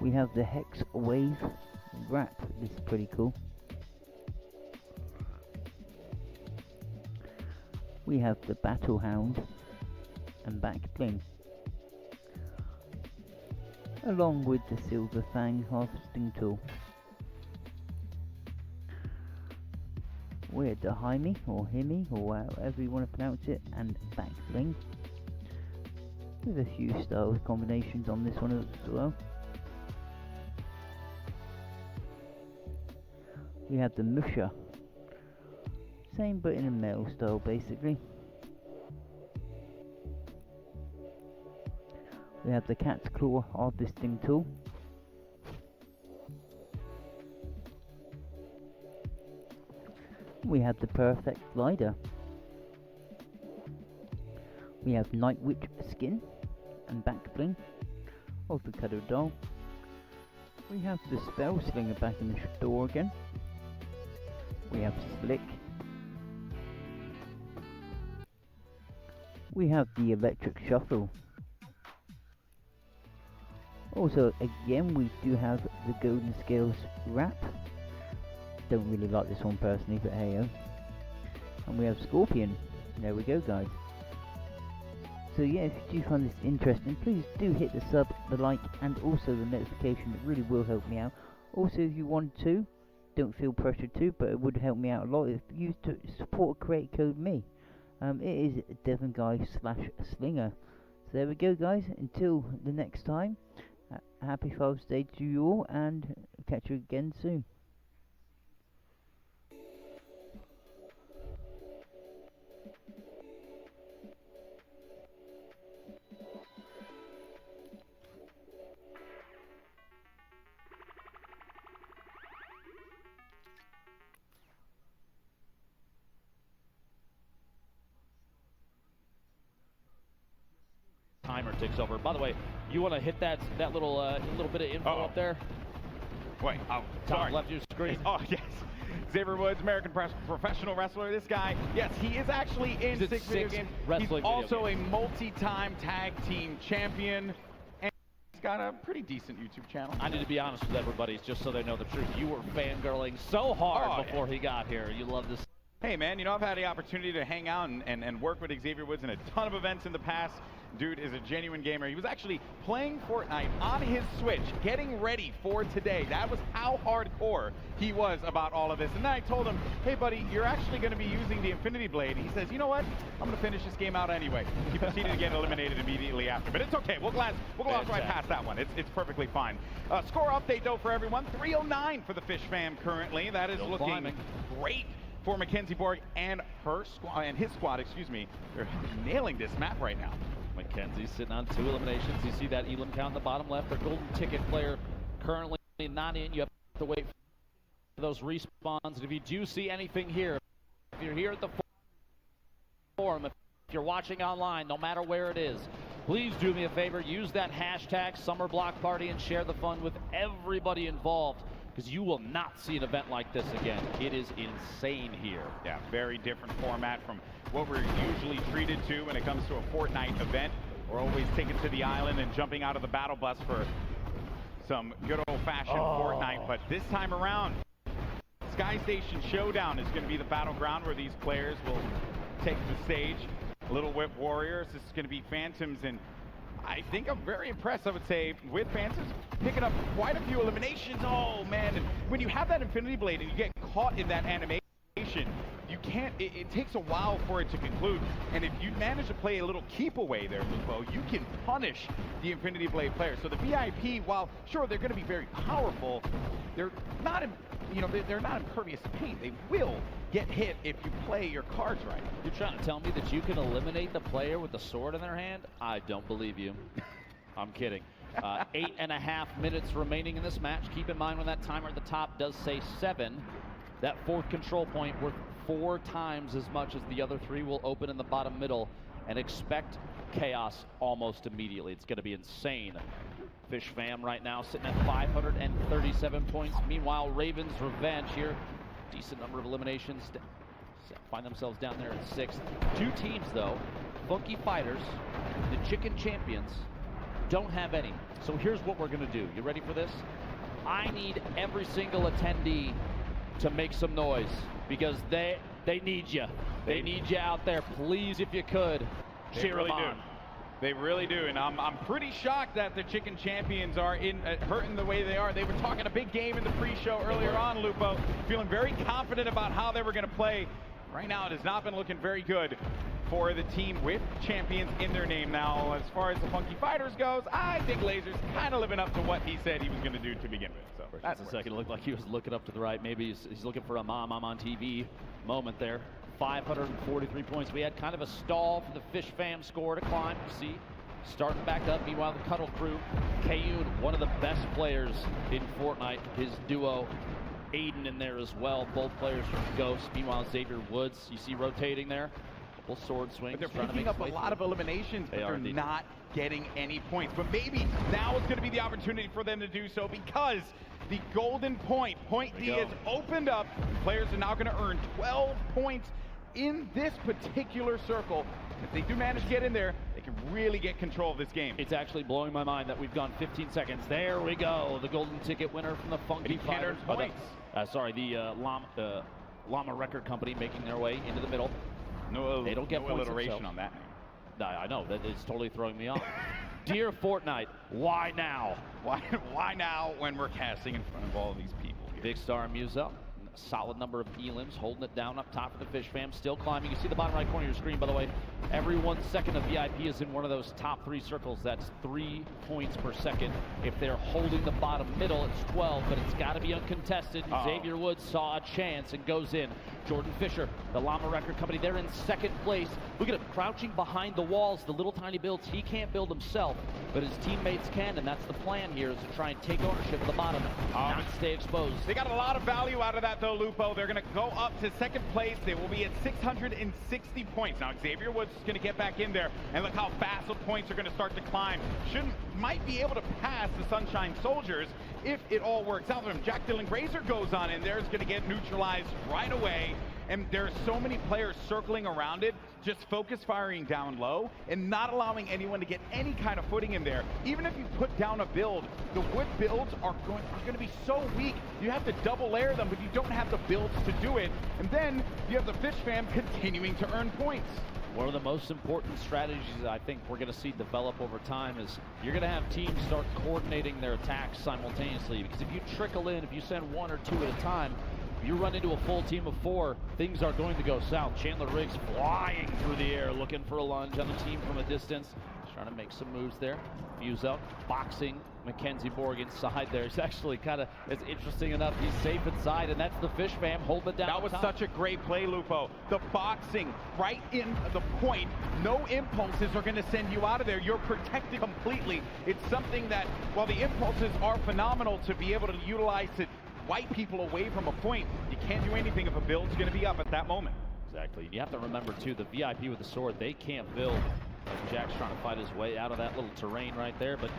We have the Hex Wave wrap. This is pretty cool. We have the Battle Hound and back bling, along with the Silver Fang harvesting tool. We have the Himi or Himi or however you want to pronounce it, and back bling, with a few style combinations on this one as well. We have the Musha, same but in a male style basically. We have the Cat's Claw harvesting tool. We have the Perfect Glider. We have Night Witch skin and back bling of the Cuddle Doll. We have the Spell Slinger back in the store again. We have Slick. We have the Electric Shuffle. Also, again, we do have the Golden Scales wrap. Don't really like this one personally, but hey-o. And we have Scorpion. There we go, guys. So yeah, if you do find this interesting, please do hit the sub, the like, and also the notification. It really will help me out. Also, if you want to, don't feel pressured to, but it would help me out a lot if you used to support create code me. It is DevonGuy/Slinger. So there we go guys, until the next time, happy Father's Day to you all, and catch you again soon. timer ticks over. By the way, you want to hit that little bit of info up there? Wait, top left of your screen. Oh, yes. Xavier Woods, American professional wrestler. This guy, yes, he is actually in six video games. He's also a multi-time tag team champion. And he's got a pretty decent YouTube channel. I need to be honest with everybody, just so they know the truth. You were fangirling so hard before he got here. You love this. Hey, man, you know, I've had the opportunity to hang out and work with Xavier Woods in a ton of events in the past. Dude is a genuine gamer. He was actually playing Fortnite on his Switch, getting ready for today. That was how hardcore he was about all of this. And then I told him, hey, buddy, you're actually going to be using the Infinity Blade. He says, you know what? I'm going to finish this game out anyway. He proceeded to get eliminated immediately after. But it's okay. We'll gloss right past that one. It's perfectly fine. Score update, though, for everyone. 309 for the Fish fam currently. That is looking great for Mackenzie Borg and his squad, excuse me. They're nailing this map right now. Mackenzie's sitting on 2 eliminations. You see that Elam count in the bottom left. Their golden ticket player currently not in. You have to wait for those respawns. And if you do see anything here, if you're here at the forum, if you're watching online, no matter where it is, please do me a favor. Use that hashtag #SummerBlockParty and share the fun with everybody involved, because you will not see an event like this again. It is insane here. Yeah, very different format from what we're usually treated to when it comes to a Fortnite event. We're always taken to the island and jumping out of the battle bus for some good old-fashioned Fortnite. But this time around, Sky Station Showdown is going to be the battleground where these players will take the stage. Little Whip Warriors, this is going to be Phantoms, and I think I'm very impressed, I would say, with Phantoms picking up quite a few eliminations. Oh, man. And when you have that Infinity Blade and you get caught in that animation, you can't, it takes a while for it to conclude. And if you manage to play a little keep away there, Lupo, you can punish the Infinity Blade player. So the VIP, while sure, they're going to be very powerful, they're not, they're not impervious to pain. They will get hit if you play your cards right. You're trying to tell me that you can eliminate the player with the sword in their hand? I don't believe you. I'm kidding. 8.5 minutes remaining in this match. Keep in mind when that timer at the top does say 7, that 4th control point worth 4 times as much as the other 3 will open in the bottom middle, and expect chaos almost immediately. It's going to be insane. Fish fam right now sitting at 537 points. Meanwhile, Ravens Revenge here. Decent number of eliminations. Find themselves down there at 6th. 2 teams, though. Funky Fighters, the Chicken Champions, don't have any. So here's what we're going to do. You ready for this? I need every single attendee to make some noise, because they need you. They need you out there. Please, if you could, cheer them on. They really do, and I'm pretty shocked that the Chicken Champions are hurting the way they are. They were talking a big game in the pre-show earlier on, Lupo, feeling very confident about how they were going to play. Right now, it has not been looking very good for the team with champions in their name. Now, as far as the Funky Fighters goes, I think Laser's kind of living up to what he said he was going to do to begin with. So that's a second. It looked like he was looking up to the right. Maybe he's looking for a I'm on TV moment there. 543 points. We had kind of a stall for the Fish fam score to climb. You see, starting back up. Meanwhile, the Cuddle crew, Kayun, one of the best players in Fortnite. His duo, Aiden, in there as well. Both players from Ghost. Meanwhile, Xavier Woods, you see rotating there. Couple sword swings. But they're picking up a lot of eliminations, but they're not getting any points. But maybe now is going to be the opportunity for them to do so, because the golden point D is opened up. Players are now going to earn 12 points in this particular circle. If they do manage to get in there, they can really get control of this game. It's actually blowing my mind that we've gone 15 seconds. There we go. The golden ticket winner from the Funky Fighters. The Llama Record Company making their way into the middle. They don't get points alliteration on that name. I know. That is totally throwing me off. Dear Fortnite, why now? Why now when we're casting in front of all these people here? Big Star and Musa. Solid number of elims, holding it down up top for the Fish fam, still climbing. You see the bottom right corner of your screen, by the way. Every 1 second of VIP is in one of those top 3 circles. That's 3 points per second. If they're holding the bottom middle, it's 12, but it's got to be uncontested. Xavier Woods saw a chance and goes in. Jordan Fisher, the Llama Record Company, they're in second place. Look at him crouching behind the walls, the little tiny builds. He can't build himself, but his teammates can, and that's the plan here, is to try and take ownership of the bottom, not stay exposed. They got a lot of value out of that, though, Lupo. They're going to go up to second place. They will be at 660 points. Now, Xavier Woods is going to get back in there, and look how fast the points are going to start to climb. Might be able to pass the Sunshine Soldiers if it all works out for him. Jack Dylan Grazer goes on in there, is going to get neutralized right away. And there are so many players circling around it, just focus firing down low and not allowing anyone to get any kind of footing in there. Even if you put down a build, the wood builds are going to be so weak. You have to double layer them, but you don't have the builds to do it. And then you have the Fish Fam continuing to earn points. One of the most important strategies I think we're going to see develop over time is you're going to have teams start coordinating their attacks simultaneously, because if you trickle in, if you send one or two at a time, you run into a full team of 4, things are going to go south. Chandler Riggs flying through the air, looking for a lunge on the team from a distance. He's trying to make some moves there. Fuse out, boxing Mackenzie Borg inside there. It's actually it's interesting enough. He's safe inside, and that's the Fish Fam holding it down. That was such a great play, Lupo. The boxing right in the point. No impulses are going to send you out of there. You're protected completely. It's something that, while the impulses are phenomenal to be able to utilize to wipe people away from a point, you can't do anything if a build's going to be up at that moment. Exactly. You have to remember, too, the VIP with the sword, they can't build. Jack's trying to fight his way out of that little terrain right there, but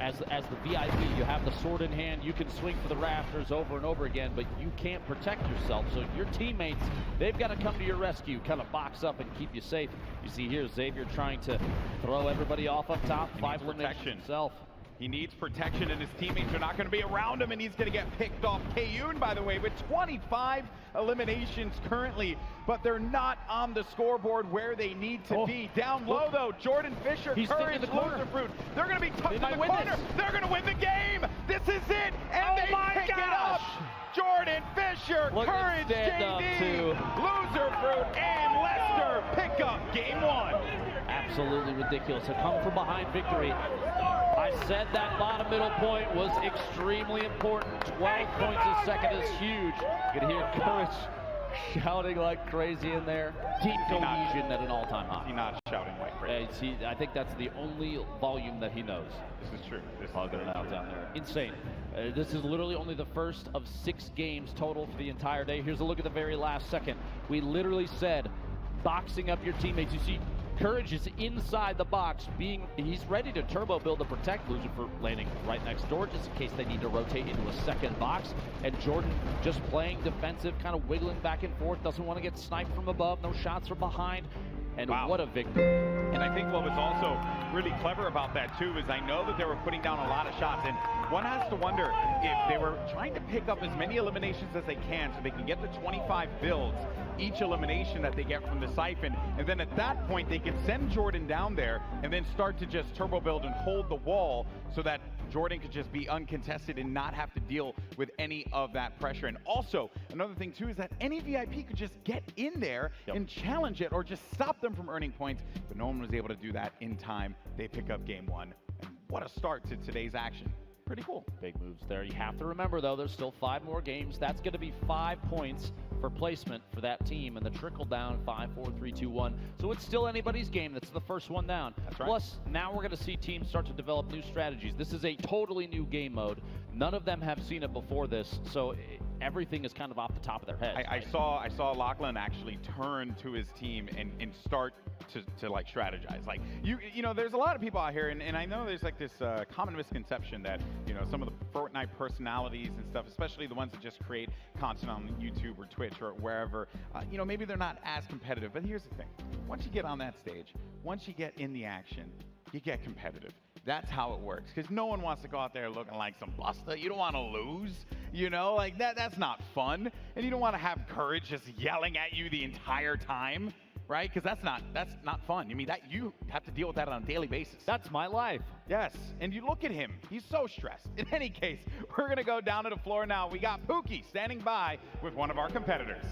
as the VIP, you have the sword in hand, you can swing for the rafters over and over again, but you can't protect yourself. So your teammates, they've got to come to your rescue, kind of box up and keep you safe. You see here, Xavier trying to throw everybody off up top, 5 eliminations himself. He needs protection, and his teammates are not going to be around him, and he's going to get picked off. Kayun, by the way, with 25 eliminations currently, but they're not on the scoreboard where they need to be. Down low, though, Jordan Fisher, Courage, Loserfruit. They're going to be tucked in the corner. They're going to win the game. This is it, and they pick it up. Jordan Fisher, Courage, JD, Loserfruit, and Lester pick up game 1. Absolutely ridiculous. A come from behind victory. I said that bottom middle point was extremely important. 12 points a second is huge. You can hear Courage shouting like crazy in there. Deep cohesion at an all-time high. He's not shouting like crazy. I think that's the only volume that he knows. This is true. This is hugging it out down there. Insane. This is literally only the first of 6 games total for the entire day. Here's a look at the very last second. We literally said boxing up your teammates. You see, Courage is inside the box, he's ready to turbo build to protect Lucifer, landing right next door just in case they need to rotate into a second box. And Jordan just playing defensive, kind of wiggling back and forth, doesn't want to get sniped from above, no shots from behind. And what a victory. And I think what was also really clever about that, too, is I know that they were putting down a lot of shots, and one has to wonder if they were trying to pick up as many eliminations as they can so they can get the 25 builds each elimination that they get from the Siphon, and then at that point they can send Jordan down there and then start to just turbo build and hold the wall so that Jordan could just be uncontested and not have to deal with any of that pressure. And also, another thing too is that any VIP could just get in there and challenge it or just stop them from earning points, but no one was able to do that in time. They pick up game 1, and what a start to today's action. Pretty cool. Big moves there. You have to remember, though, there's still 5 more games. That's going to be 5 points for placement for that team, and the trickle down 5, 4, 3, 2, 1. So it's still anybody's game. That's the first one down. That's right. Plus, now we're going to see teams start to develop new strategies. This is a totally new game mode. None of them have seen it before this, so everything is kind of off the top of their heads. I saw Lachlan actually turn to his team and start to like strategize. Like you know, there's a lot of people out here, and I know there's like this common misconception that, you know, some of the Fortnite personalities and stuff, especially the ones that just create content on YouTube or Twitch or wherever, you know, maybe they're not as competitive. But here's the thing: once you get on that stage, once you get in the action, you get competitive. That's how it works, because no one wants to go out there looking like some buster. You don't want to lose, you know, like that's not fun. And you don't want to have Courage just yelling at you the entire time, right? Because that's not fun. I mean, that you have to deal with that on a daily basis. That's my life. Yes, and you look at him. He's so stressed. In any case, we're going to go down to the floor now. We got Pookie standing by with one of our competitors.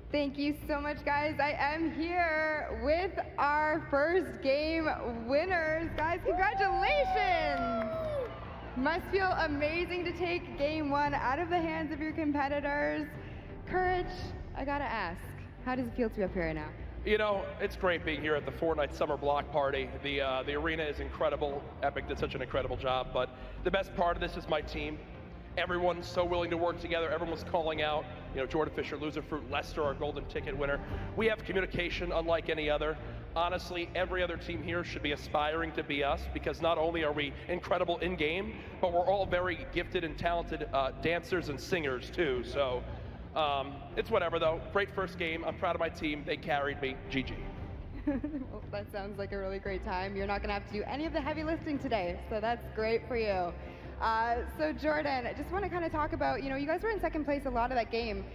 Thank you so much, guys. I am here with our first game winners. Guys, congratulations! Must feel amazing to take game one out of the hands of your competitors. Courage, I gotta ask, how does it feel to be up here right now? You know, it's great being here at the Fortnite Summer Block Party. The arena is incredible. Epic did such an incredible job, but the best part of this is my team. Everyone's so willing to work together. Everyone's calling out, you know, Jordan Fisher, Loser Fruit, Lester, our golden ticket winner. We have communication unlike any other. Honestly, every other team here should be aspiring to be us, because not only are we incredible in-game, but we're all very gifted and talented dancers and singers too. So it's whatever though. Great first game. I'm proud of my team. They carried me. GG. Well, that sounds like a really great time. You're not going to have to do any of the heavy lifting today, so that's great for you. So Jordan, I just want to kind of talk about, you know, you guys were in second place a lot of that game.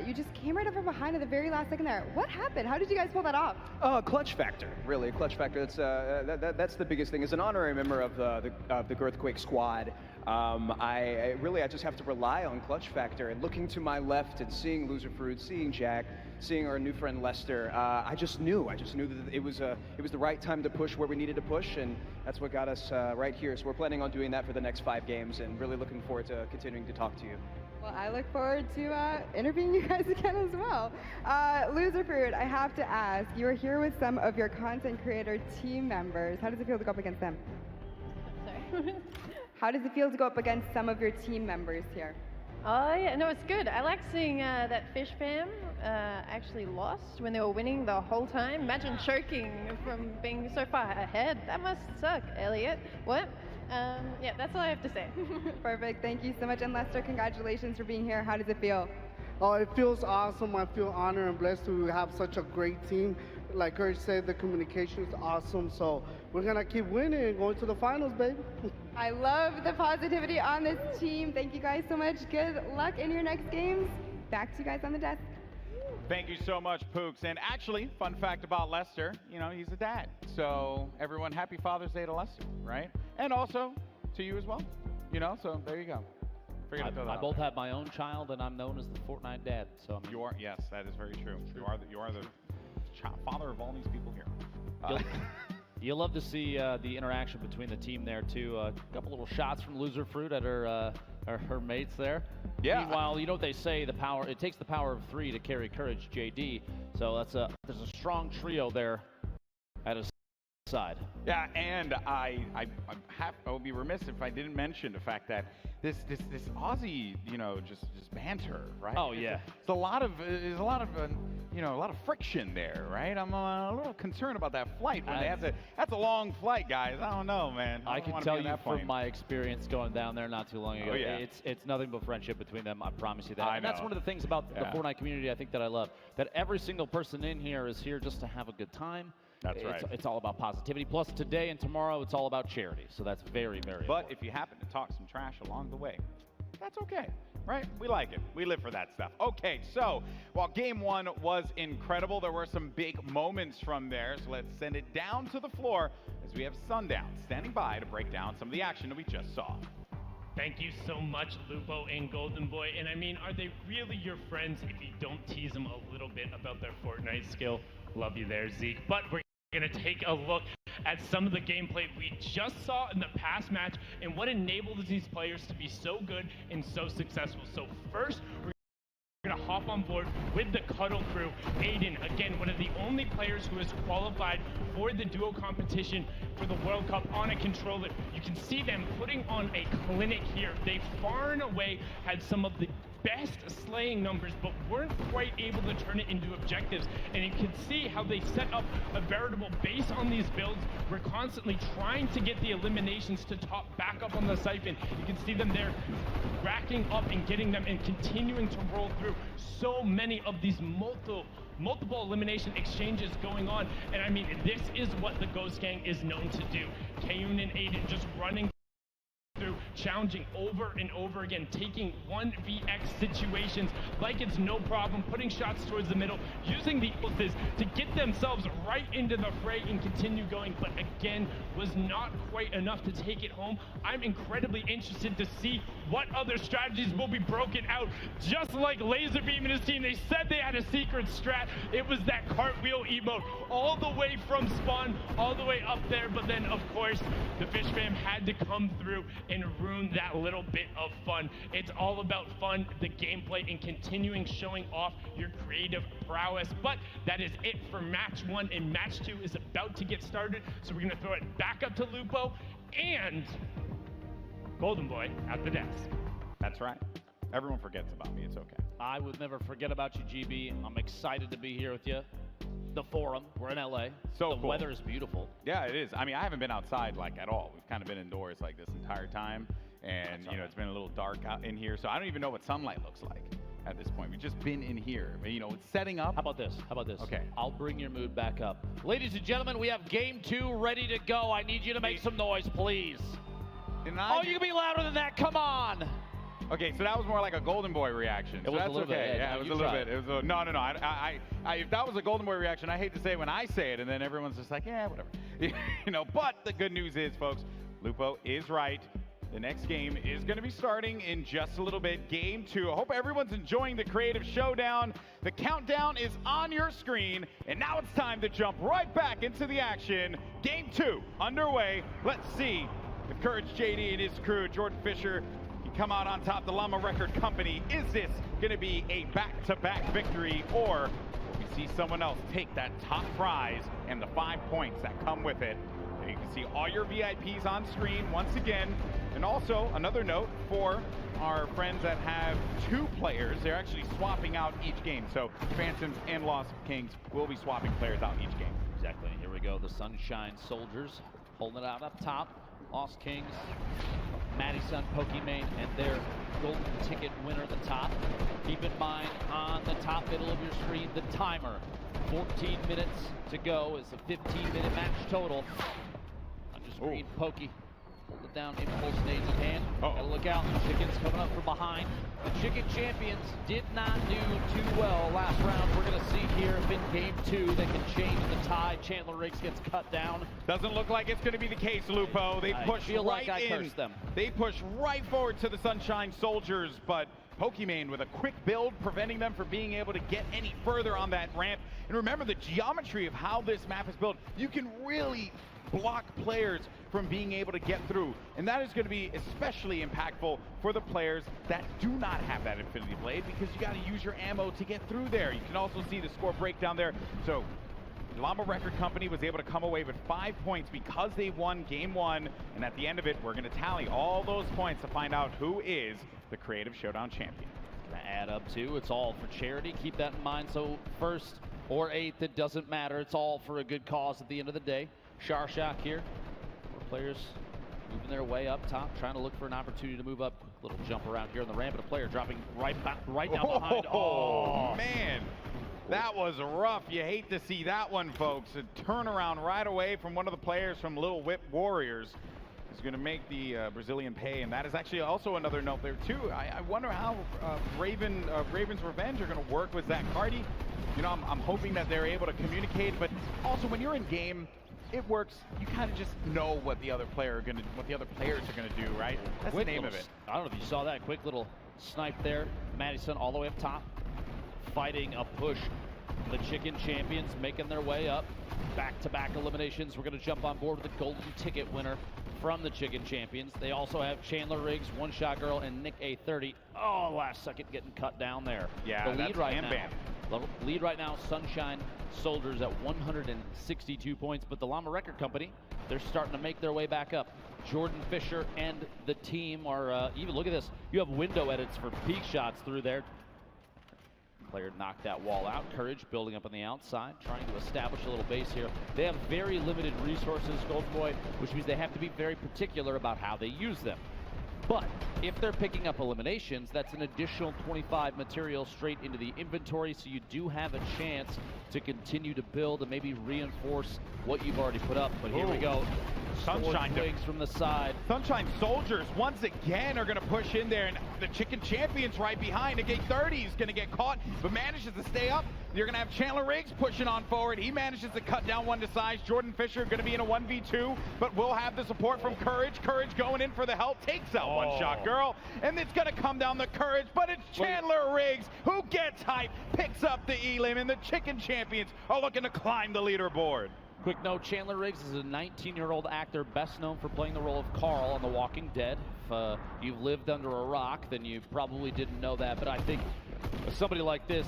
You just came right up from behind at the very last second there. What happened? How did you guys pull that off? Clutch factor, really. Clutch factor. That's the biggest thing. As an honorary member of the Girthquake squad, I just have to rely on clutch factor. And looking to my left and seeing Loser Fruit, seeing Jack, seeing our new friend Lester, I just knew that it was the right time to push where we needed to push, and that's what got us right here. So we're planning on doing that for the next 5 games, and really looking forward to continuing to talk to you. Well, I look forward to interviewing you guys again as well. Loser Fruit, I have to ask, you are here with some of your content creator team members. How does it feel to go up against them? Sorry. How does it feel to go up against some of your team members here? Oh yeah, no, it's good. I like seeing that Fish fam actually lost when they were winning the whole time. Imagine choking from being so far ahead. That must suck, Elliot. What? Yeah, that's all I have to say. Perfect. Thank you so much. And Lester, congratulations for being here. How does it feel? Oh, it feels awesome. I feel honored and blessed to have such a great team. Like Courage said, the communication is awesome. So we're going to keep winning and going to the finals, baby. I love the positivity on this team. Thank you guys so much. Good luck in your next games. Back to you guys on the desk. Thank you so much, Pooks. And actually, fun fact about Lester, you know, he's a dad. So everyone, happy Father's Day to Lester, right? And also to you as well. You know, so there you go. I both have my own child, and I'm known as the Fortnite dad. So I mean, you are, yes, that is very true. You are the father of all these people here. You'll love to see the interaction between the team there too. A couple little shots from Loser Fruit at her mates there. Yeah. Meanwhile, you know what they say: it takes the power of 3 to carry Courage, JD. So there's a strong trio there at his side. Yeah, and I would be remiss if I didn't mention the fact that this Aussie, you know, just banter, right? Oh yeah. There's a lot of friction there, right? I'm a little concerned about that flight when they have to. That's a long flight, guys. I don't know, man. I can tell you from my experience going down there not too long ago. Oh, yeah. It's nothing but friendship between them. I promise you that. And that's one of the things about the Fortnite community I think that I love. That every single person in here is here just to have a good time. That's right. It's all about positivity. Plus, today and tomorrow, it's all about charity. So that's very, very important. But if you happen to talk some trash along the way, that's okay, right? We like it. We live for that stuff. Okay, so while game 1 was incredible, there were some big moments from there. So let's send it down to the floor as we have Sundown standing by to break down some of the action that we just saw. Thank you so much, Lupo and Golden Boy. And I mean, are they really your friends if you don't tease them a little bit about their Fortnite skill? Love you there, Zeke. But we're going to take a look at some of the gameplay we just saw in the past match and what enabled these players to be so good and so successful. So first, we're going to hop on board with the Cuddle crew. Aiden, again, one of the only players who has qualified for the duo competition for the World Cup on a controller. You can see them putting on a clinic here. They far and away had some of the best slaying numbers, but weren't quite able to turn it into objectives. And you can see how they set up a veritable base on these builds. We're constantly trying to get the eliminations to top back up on the siphon. You can see them there racking up and getting them and continuing to roll through so many of these multiple elimination exchanges going on. And I mean, this is what the Ghost Gang is known to do. Kayun and Aiden just running through, challenging over and over again, taking 1vx situations like it's no problem, putting shots towards the middle, using the ultis to get themselves right into the fray and continue going, but again, was not quite enough to take it home. I'm incredibly interested to see what other strategies will be broken out. Just like Laserbeam and his team, they said they had a secret strat. It was that cartwheel emote all the way from spawn, all the way up there, but then of course, the Fish fam had to come through and going to ruin that little bit of fun. It's all about fun, the gameplay, and continuing showing off your creative prowess. But that is it for match 1, and match 2 is about to get started. So we're going to throw it back up to Lupo and Golden Boy at the desk. That's right. Everyone forgets about me. It's okay. I would never forget about you, GB. I'm excited to be here with you. The Forum. We're in LA. So the cool. weather is beautiful. Yeah, it is. I mean, I haven't been outside like at all. We've kind of been indoors like this entire time, and you know, it's been a little dark out in here, so I don't even know what sunlight looks like at this point. We've just been in here. You know, it's setting up. How about this? How about this? Okay. I'll bring your mood back up. Ladies and gentlemen, we have game 2 ready to go. I need you to make some noise, please. Oh, you can be louder than that. Come on. Okay, so that was more like a Golden Boy reaction. It So was that's a little okay. bit. Yeah, it was a little bit. It was a, no. If that was a Golden Boy reaction, I hate to say it when I say it, and then everyone's just like, yeah, whatever. You know. But the good news is, folks, Lupo is right. The next game is going to be starting in just a little bit. Game 2. I hope everyone's enjoying the creative showdown. The countdown is on your screen, and now it's time to jump right back into the action. Game 2 underway. Let's see if Courage JD and his crew, Jordan Fisher, can come out on top. The Llama Record Company. Is this going to be a back-to-back victory, or will we see someone else take that top prize and the 5 points that come with it? And you can see all your VIPs on screen once again. And also, another note for our friends that have 2 players, they're actually swapping out each game. So Phantoms and Lost Kings will be swapping players out each game. Exactly. Here we go. The Sunshine Soldiers holding it out up top. Lost Kings, Madison, Pokimane, and their golden ticket winner at the top. Keep in mind, on the top middle of your screen, the timer. 14 minutes to go is a 15-minute match total. On your screen, Pokey. Hold it down, impulse stage in hand. Gotta look out, the Chickens coming up from behind. The Chicken Champions did not do too well last round. We're gonna see here if in game 2 they can change the tide. Chandler Riggs gets cut down. Doesn't look like it's gonna be the case, Lupo. They push feel right like I in. cursed them. They push right forward to the Sunshine Soldiers, but Pokimane with a quick build, preventing them from being able to get any further on that ramp. And remember the geometry of how this map is built. You can really block players from being able to get through, and that is going to be especially impactful for the players that do not have that Infinity Blade, because you got to use your ammo to get through there. You can also see the score breakdown there. So Llama Record Company was able to come away with 5 points because they won game 1, and at the end of it, we're going to tally all those points to find out who is the Creative Showdown champion. Gonna add up to, it's all for charity. Keep that in mind. So 1st or 8th, it doesn't matter. It's all for a good cause at the end of the day. Sharshock here. 4 players moving their way up top, trying to look for an opportunity to move up. Little jump around here on the ramp, but a player dropping right down behind. Oh, man. That was rough. You hate to see that one, folks. A turnaround right away from one of the players from Little Whip Warriors is going to make the Brazilian pay, and that is actually also another note there, too. I wonder how Raven's Revenge are going to work with Zach Carty. You know, I'm hoping that they're able to communicate, but also when you're in game, it works. You kind of just know what the other players are gonna do, right? That's the name of it. I don't know if you saw that quick little snipe there. Madison all the way up top, fighting a push. The Chicken Champions making their way up. Back-to-back eliminations. We're going to jump on board with the golden ticket winner from the Chicken Champions. They also have Chandler Riggs, One Shot Girl, and Nick A30. Oh, last second getting cut down there. Yeah, the lead right now. The lead right now, Sunshine Soldiers at 162 points, but the Llama Record Company, they're starting to make their way back up. Jordan Fisher and the team are, even look at this, you have window edits for peak shots through there. Player knocked that wall out. Courage building up on the outside, trying to establish a little base here. They have very limited resources, Golden Boy, which means they have to be very particular about how they use them. But if they're picking up eliminations, that's an additional 25 material straight into the inventory, so you do have a chance to continue to build and maybe reinforce what you've already put up. But here we go. Sunshine Wings from the side. Sunshine Soldiers once again are going to push in there, and the Chicken Champions right behind. The Gate 30 is going to get caught, but manages to stay up. You're going to have Chandler Riggs pushing on forward. He manages to cut down one to size. Jordan Fisher going to be in a 1v2, but will have the support from Courage. Courage going in for the help, takes out One Shot Girl, and it's going to come down the Courage, but it's Chandler Riggs who gets hype, picks up the elim, and the Chicken Champions are looking to climb the leaderboard. Quick note, Chandler Riggs is a 19-year-old actor best known for playing the role of Carl on The Walking Dead. If you've lived under a rock, then you probably didn't know that, but I think somebody like this,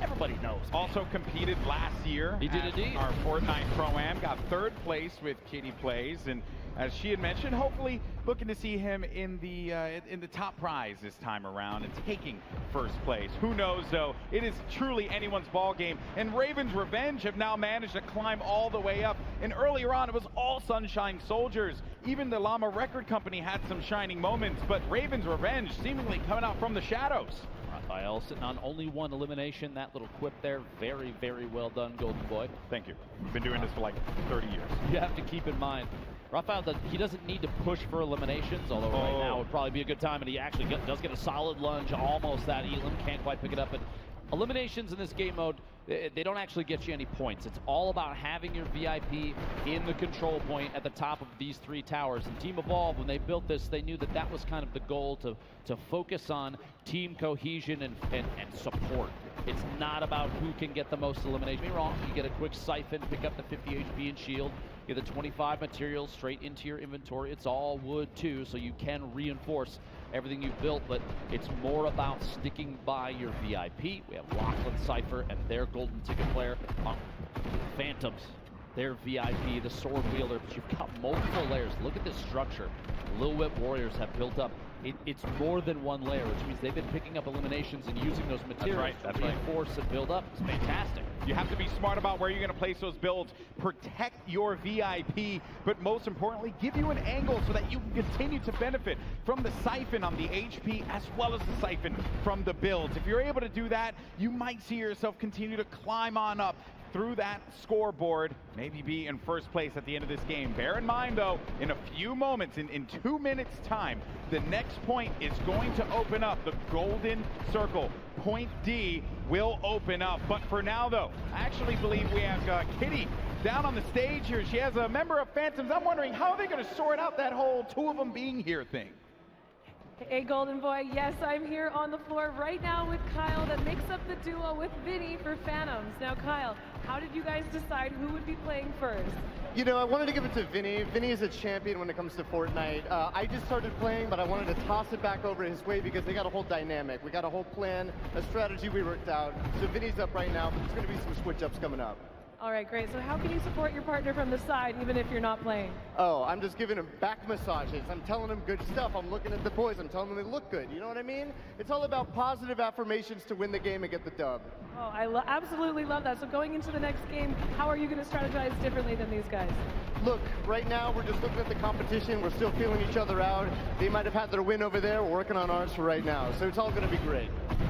everybody knows. Also competed last year. He did indeed. Our Fortnite Pro-Am, got 3rd place with Kitty Plays, and as she had mentioned, hopefully looking to see him in the top prize this time around and taking 1st place. Who knows, though? It is truly anyone's ball game, and Raven's Revenge have now managed to climb all the way up. And earlier on, it was all Sunshine Soldiers. Even the Llama Record Company had some shining moments, but Raven's Revenge seemingly coming out from the shadows. Raphael sitting on only 1 elimination. That little quip there, very, very well done, Golden Boy. Thank you. We've been doing this for like 30 years. You have to keep in mind, Raphael, he doesn't need to push for eliminations, although right now would probably be a good time, and he actually does get a solid lunge, almost that Elam, can't quite pick it up. But eliminations in this game mode, they don't actually get you any points. It's all about having your VIP in the control point at the top of these 3 towers. And Team Evolve, when they built this, they knew that that was kind of the goal, to focus on team cohesion and support. It's not about who can get the most elimination. Don't get me wrong, you get a quick siphon, pick up the 50 HP and shield, get the 25 materials straight into your inventory. It's all wood too, so you can reinforce everything you've built, but it's more about sticking by your VIP. We have Lachlan Cypher and their golden ticket player on Phantoms, their VIP, the sword wielder, but you've got multiple layers. Look at this structure Lil Whip Warriors have built up. It's more than 1 layer, which means they've been picking up eliminations and using those materials to reinforce and build up. It's fantastic. You have to be smart about where you're going to place those builds, protect your VIP, but most importantly, give you an angle so that you can continue to benefit from the siphon on the HP as well as the siphon from the builds. If you're able to do that, you might see yourself continue to climb on up through that scoreboard, maybe be in 1st place at the end of this game. Bear in mind, though, in a few moments, in 2 minutes' time, the next point is going to open up. The golden circle, point D, will open up. But for now, though, I actually believe we have Kitty down on the stage here. She has a member of Phantoms. I'm wondering, how are they going to sort out that whole 2 of them being here thing? Hey, Golden Boy, yes, I'm here on the floor right now with Kyle that makes up the duo with Vinny for Phantoms. Now, Kyle, how did you guys decide who would be playing first? You know, I wanted to give it to Vinny. Vinny is a champion when it comes to Fortnite. I just started playing, but I wanted to toss it back over his way because they got a whole dynamic. We got a whole plan, a strategy we worked out. So Vinny's up right now. There's going to be some switch-ups coming up. All right, great. So how can you support your partner from the side even if you're not playing? Oh, I'm just giving him back massages. I'm telling him good stuff. I'm looking at the boys. I'm telling them they look good. You know what I mean? It's all about positive affirmations to win the game and get the dub. Oh, I absolutely love that. So going into the next game, how are you going to strategize differently than these guys? Look, right now we're just looking at the competition. We're still feeling each other out. They might have had their win over there. We're working on ours for right now. So it's all going to be great.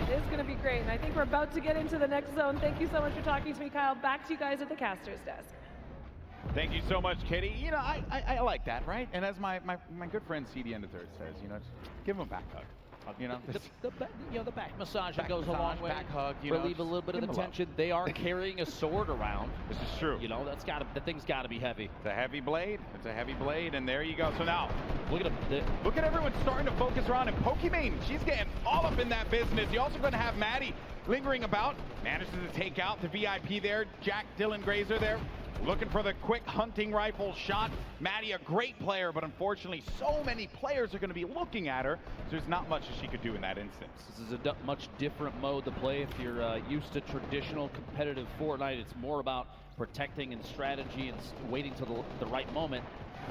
It is going to be great. And I think we're about to get into the next zone. Thank you so much for talking to me, Kyle. Back to you guys at the caster's desk. Thank you so much, Kitty. You know, I like that, right? And as my good friend CD End of Third says, you know, just give him a back hug. You know, the back massage that goes a long way. Back hug, relieve a little bit of the tension. They are carrying a sword around. This is true. You know, the thing's got to be heavy. It's a heavy blade. It's a heavy blade, and there you go. So now, look at him. Look at everyone starting to focus around, and Pokimane, she's getting all up in that business. You're also going to have Maddie lingering about, manages to take out the VIP there. Jack Dylan Grazer there, looking for the quick hunting rifle shot. Maddie, a great player, but unfortunately so many players are going to be looking at her, so there's not much that she could do in that instance. This is a much different mode to play. If you're used to traditional competitive Fortnite, it's more about protecting and strategy and waiting till the right moment.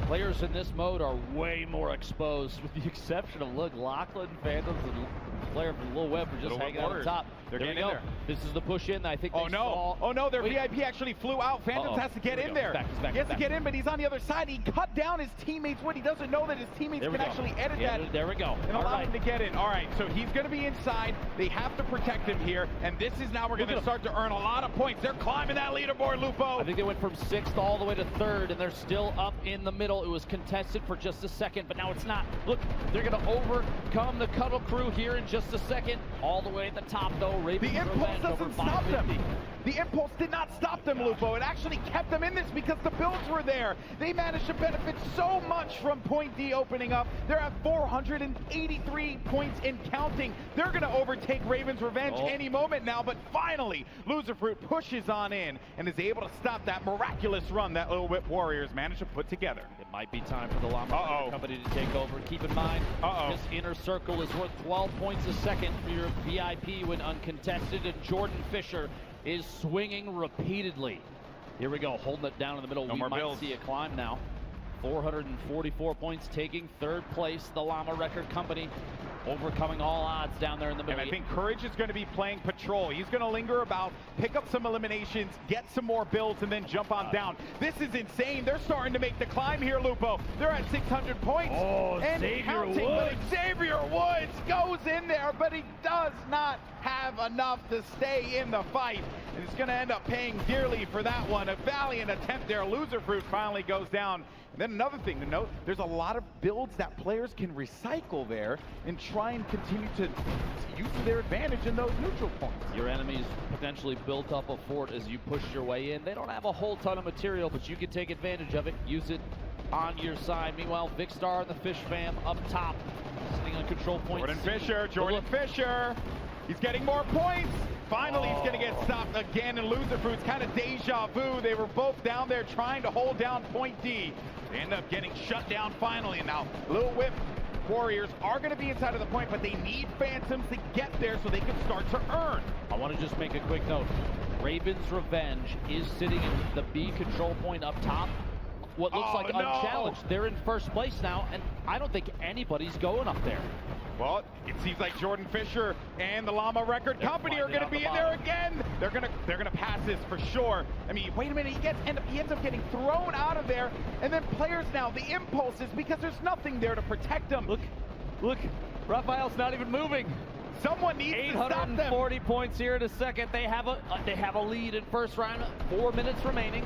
Players in this mode are way more exposed, with the exception of, look, Lachlan, Phantoms, and player from Lil Web are just hanging out on top. They're getting in there. This is the push in. I think. Oh no! Their VIP actually flew out. Phantoms has to get in there. He has to get in, but he's on the other side. He cut down his teammates. What he doesn't know that his teammates can actually edit that. There we go. And allow him to get in. All right, so he's going to be inside. They have to protect him here, and this is now we're going to start to earn a lot of points. They're climbing that leaderboard, Lupo. I think they went from 6th all the way to 3rd, and they're still up in the middle. It was contested for just a second, but now it's not. Look, they're going to overcome the Cuddle crew here in just a second. all the way at the top, though. Ravens The impulse Revenge over doesn't stop them. 550. The impulse did not stop them, Lupo. It actually kept them in this because the builds were there. They managed to benefit so much from Point D opening up. They're at 483 points and counting. They're going to overtake Ravens Revenge any moment now, but finally, Loserfruit pushes on in and is able to stop that miraculous run that Little Whip Warriors managed to put together. It might be time for the Llama Company to take over. Keep in mind, this inner circle is worth 12 points a second for your VIP when uncontested, and Jordan Fisher is swinging repeatedly. Here we go, holding it down in the middle. We might see a climb now. 444 points, taking third place. The Llama Record Company overcoming all odds down there in the middle. And I think Courage is going to be playing patrol. He's going to linger about, pick up some eliminations, get some more builds, and then jump on down. This is insane. They're starting to make the climb here, Lupo. They're at 600 points. And Xavier counting, Woods. but Xavier Woods goes in there, but he does not have enough to stay in the fight. And it's going to end up paying dearly for that one. A valiant attempt there. Loserfruit finally goes down. And then another thing to note, there's a lot of builds that players can recycle there and try and continue to use to their advantage in those neutral points. Your enemies potentially built up a fort as you push your way in. They don't have a whole ton of material, but you can take advantage of it, use it on your side. Meanwhile, Vicstar and the Fish Fam up top, sitting on control point. Jordan Fisher. He's getting more points. Finally, he's going to get stopped again, and Loserfruit's kind of deja vu. They were both down there trying to hold down Point D. They end up getting shut down finally, and now Little Whip Warriors are going to be inside of the point, but they need Phantoms to get there so they can start to earn. I want to just make a quick note. Ravens Revenge is sitting in the B control point up top. What looks like unchallenged. They're in first place now, and I don't think anybody's going up there. Well, it seems like Jordan Fisher and the Llama Record Company are going to be in there again. They're gonna pass this for sure. I mean, wait a minute, he ends up getting thrown out of there, and then players now, the impulses, because there's nothing there to protect them. Look, Raphael's not even moving. Someone needs to stop them. 840 points here in a second. They have a lead in first round. 4 minutes remaining.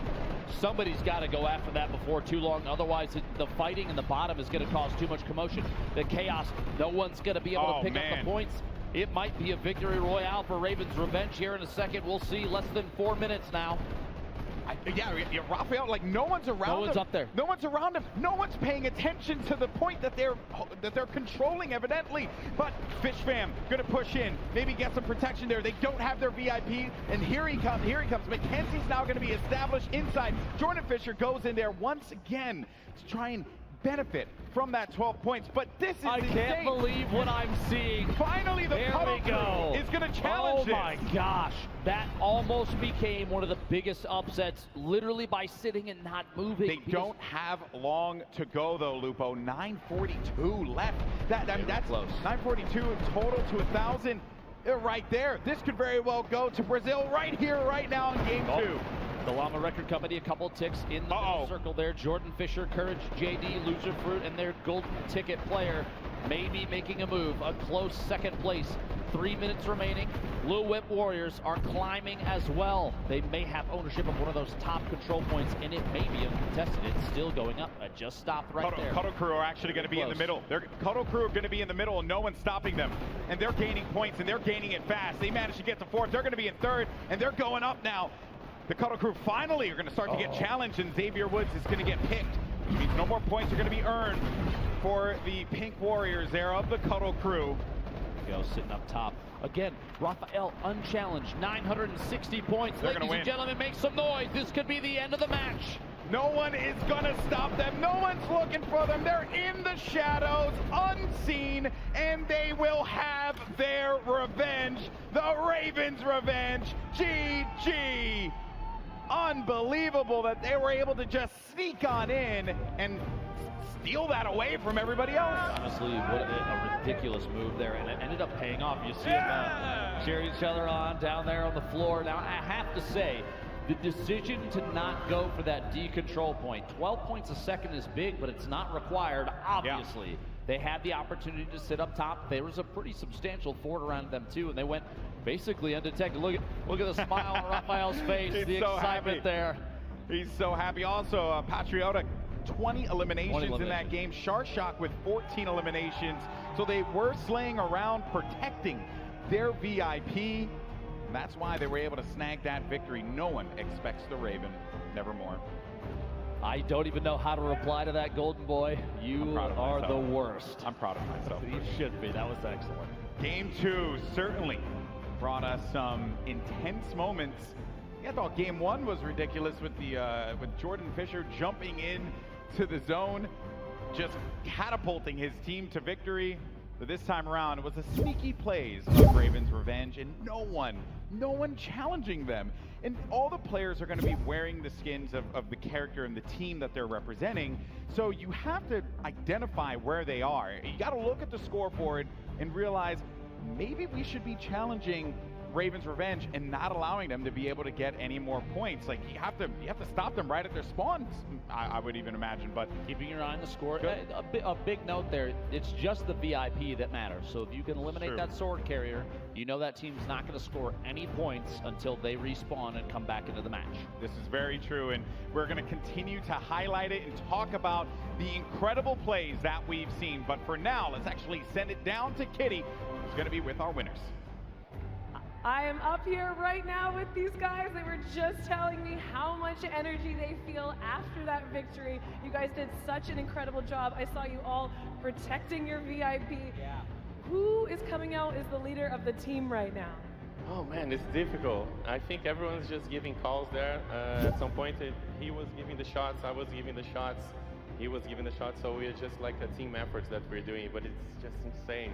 Somebody's got to go after that before too long. Otherwise, the fighting in the bottom is going to cause too much commotion. The chaos, no one's going to be able to pick up the points. It might be a victory royale for Ravens Revenge here in a second. We'll see. Less than 4 minutes now. Yeah, Raphael, like no one's around him. No one's up there. No one's around him. No one's paying attention to the point that they're controlling, evidently. But Fish Fam gonna push in, maybe get some protection there. They don't have their VIP, and here he comes. Mackenzie's now gonna be established inside. Jordan Fisher goes in there once again to try and benefit from that 12 points, but this is insane. Can't believe what I'm seeing. Finally, the Cuddle Crew is going to challenge this. Oh my gosh, that almost became one of the biggest upsets, literally by sitting and not moving. They don't have long to go though, Lupo. 942 left. That's close. 942 in total to 1,000 right there. This could very well go to Brazil right here, right now in game 2. The Llama Record Company, a couple ticks in the middle circle there. Jordan Fisher, Courage, JD, Loserfruit, and their golden ticket player may be making a move. A close second place. 3 minutes remaining. Blue Whip Warriors are climbing as well. They may have ownership of one of those top control points, and it may be uncontested. It's still going up. I just stopped right there. Cuddle Crew are actually going to be in the middle. Cuddle Crew are going to be in the middle, and no one's stopping them. And they're gaining points, and they're gaining it fast. They managed to get to fourth. They're going to be in third, and they're going up now. The Cuddle Crew finally are going to start to get challenged, and Xavier Woods is going to get picked, which means no more points are going to be earned for the Pink Warriors there of the Cuddle Crew. Go sitting up top. Again, Raphael unchallenged, 960 points. Ladies and gentlemen, make some noise. This could be the end of the match. No one is going to stop them. No one's looking for them. They're in the shadows, unseen, and they will have their revenge. The Ravens' revenge. GG. Unbelievable that they were able to just sneak on in and steal that away from everybody else. Honestly, what a ridiculous move there, and it ended up paying off. You see them cheering each other on down there on the floor. Now, I have to say, the decision to not go for that D control point, 12 points a second is big, but it's not required, obviously. Yeah. They had the opportunity to sit up top. There was a pretty substantial fort around them, too, and they went basically undetected. Look at the smile on Raphael's face, the excitement there. He's so happy. Also, Patriota, 20 eliminations in that game. Sharshock with 14 eliminations. So they were slaying around, protecting their VIP. And that's why they were able to snag that victory. No one expects the Raven, nevermore. I don't even know how to reply to that, Golden Boy. You are the worst. I'm proud of myself. You should be. That was excellent. Game 2 certainly brought us some intense moments. I thought Game 1 was ridiculous with Jordan Fisher jumping in to the zone, just catapulting his team to victory. But this time around, it was the sneaky plays of Raven's Revenge, and no one challenging them. And all the players are going to be wearing the skins of the character and the team that they're representing. So you have to identify where they are. You got to look at the scoreboard and realize maybe we should be challenging Raven's Revenge and not allowing them to be able to get any more points. Like you have to stop them right at their spawns, I would even imagine. But keeping your eye on the score, a big note there, it's just the VIP that matters. So if you can eliminate that sword carrier, you know that team's not going to score any points until they respawn and come back into the match. This is very true, and we're going to continue to highlight it and talk about the incredible plays that we've seen. But for now, let's actually send it down to Kitty, who's going to be with our winners. I am up here right now with these guys. They were just telling me how much energy they feel after that victory. You guys did such an incredible job. I saw you all protecting your VIP. Yeah. Who is coming out as the leader of the team right now? Oh man, it's difficult. I think everyone's just giving calls there. At some point, he was giving the shots, I was giving the shots, he was giving the shots, so we're just like a team effort that we're doing, but it's just insane.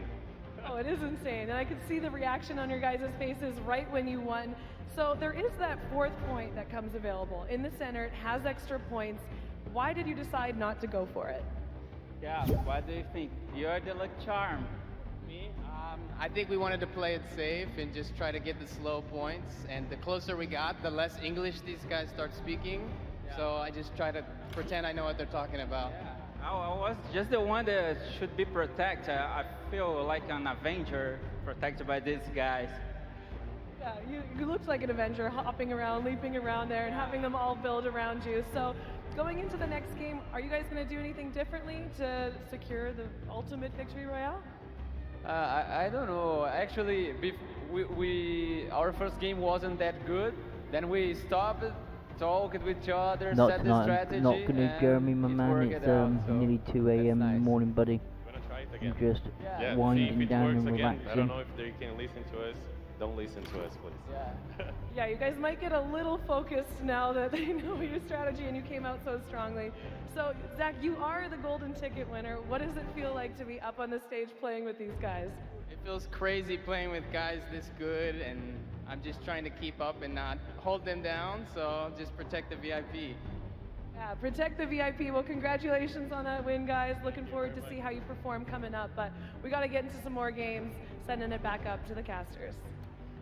Oh, it is insane. And I could see the reaction on your guys' faces right when you won. So there is that 4th point that comes available. In the center, it has extra points. Why did you decide not to go for it? Yeah, what do you think? You're the luck charm. Me? I think we wanted to play it safe and just try to get the slow points. And the closer we got, the less English these guys start speaking. Yeah. So I just try to pretend I know what they're talking about. Yeah. I was just the one that should be protected. I feel like an Avenger protected by these guys. Yeah, you looked like an Avenger, hopping around, leaping around there, and having them all build around you. So going into the next game, are you guys going to do anything differently to secure the ultimate victory royale? I don't know. Actually, our first game wasn't that good. Then we stopped, talked with each other, Not set the tonight. strategy. I'm not going to Jeremy, my man. It's nearly 2 a.m. in the morning, buddy. I'm just winding down and relaxing. I don't know if they can listen to us. Don't listen to us, please. Yeah. Yeah, you guys might get a little focused now that they know your strategy and you came out so strongly. So, Zach, you are the golden ticket winner. What does it feel like to be up on the stage playing with these guys? It feels crazy playing with guys this good, and I'm just trying to keep up and not hold them down, so just protect the VIP. Yeah, protect the VIP. Well, congratulations on that win, guys. Looking forward to see how you perform coming up, but we got to get into some more games, sending it back up to the casters.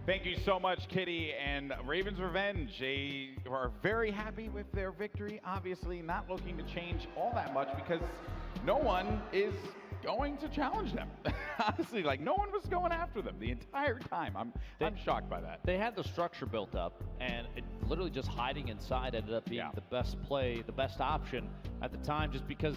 Thank you so much, Kitty. And Raven's Revenge, they are very happy with their victory. Obviously not looking to change all that much because no one is going to challenge them. Honestly, like no one was going after them the entire time. I'm shocked by that. They had the structure built up, and literally just hiding inside ended up being the best play, the best option at the time, just because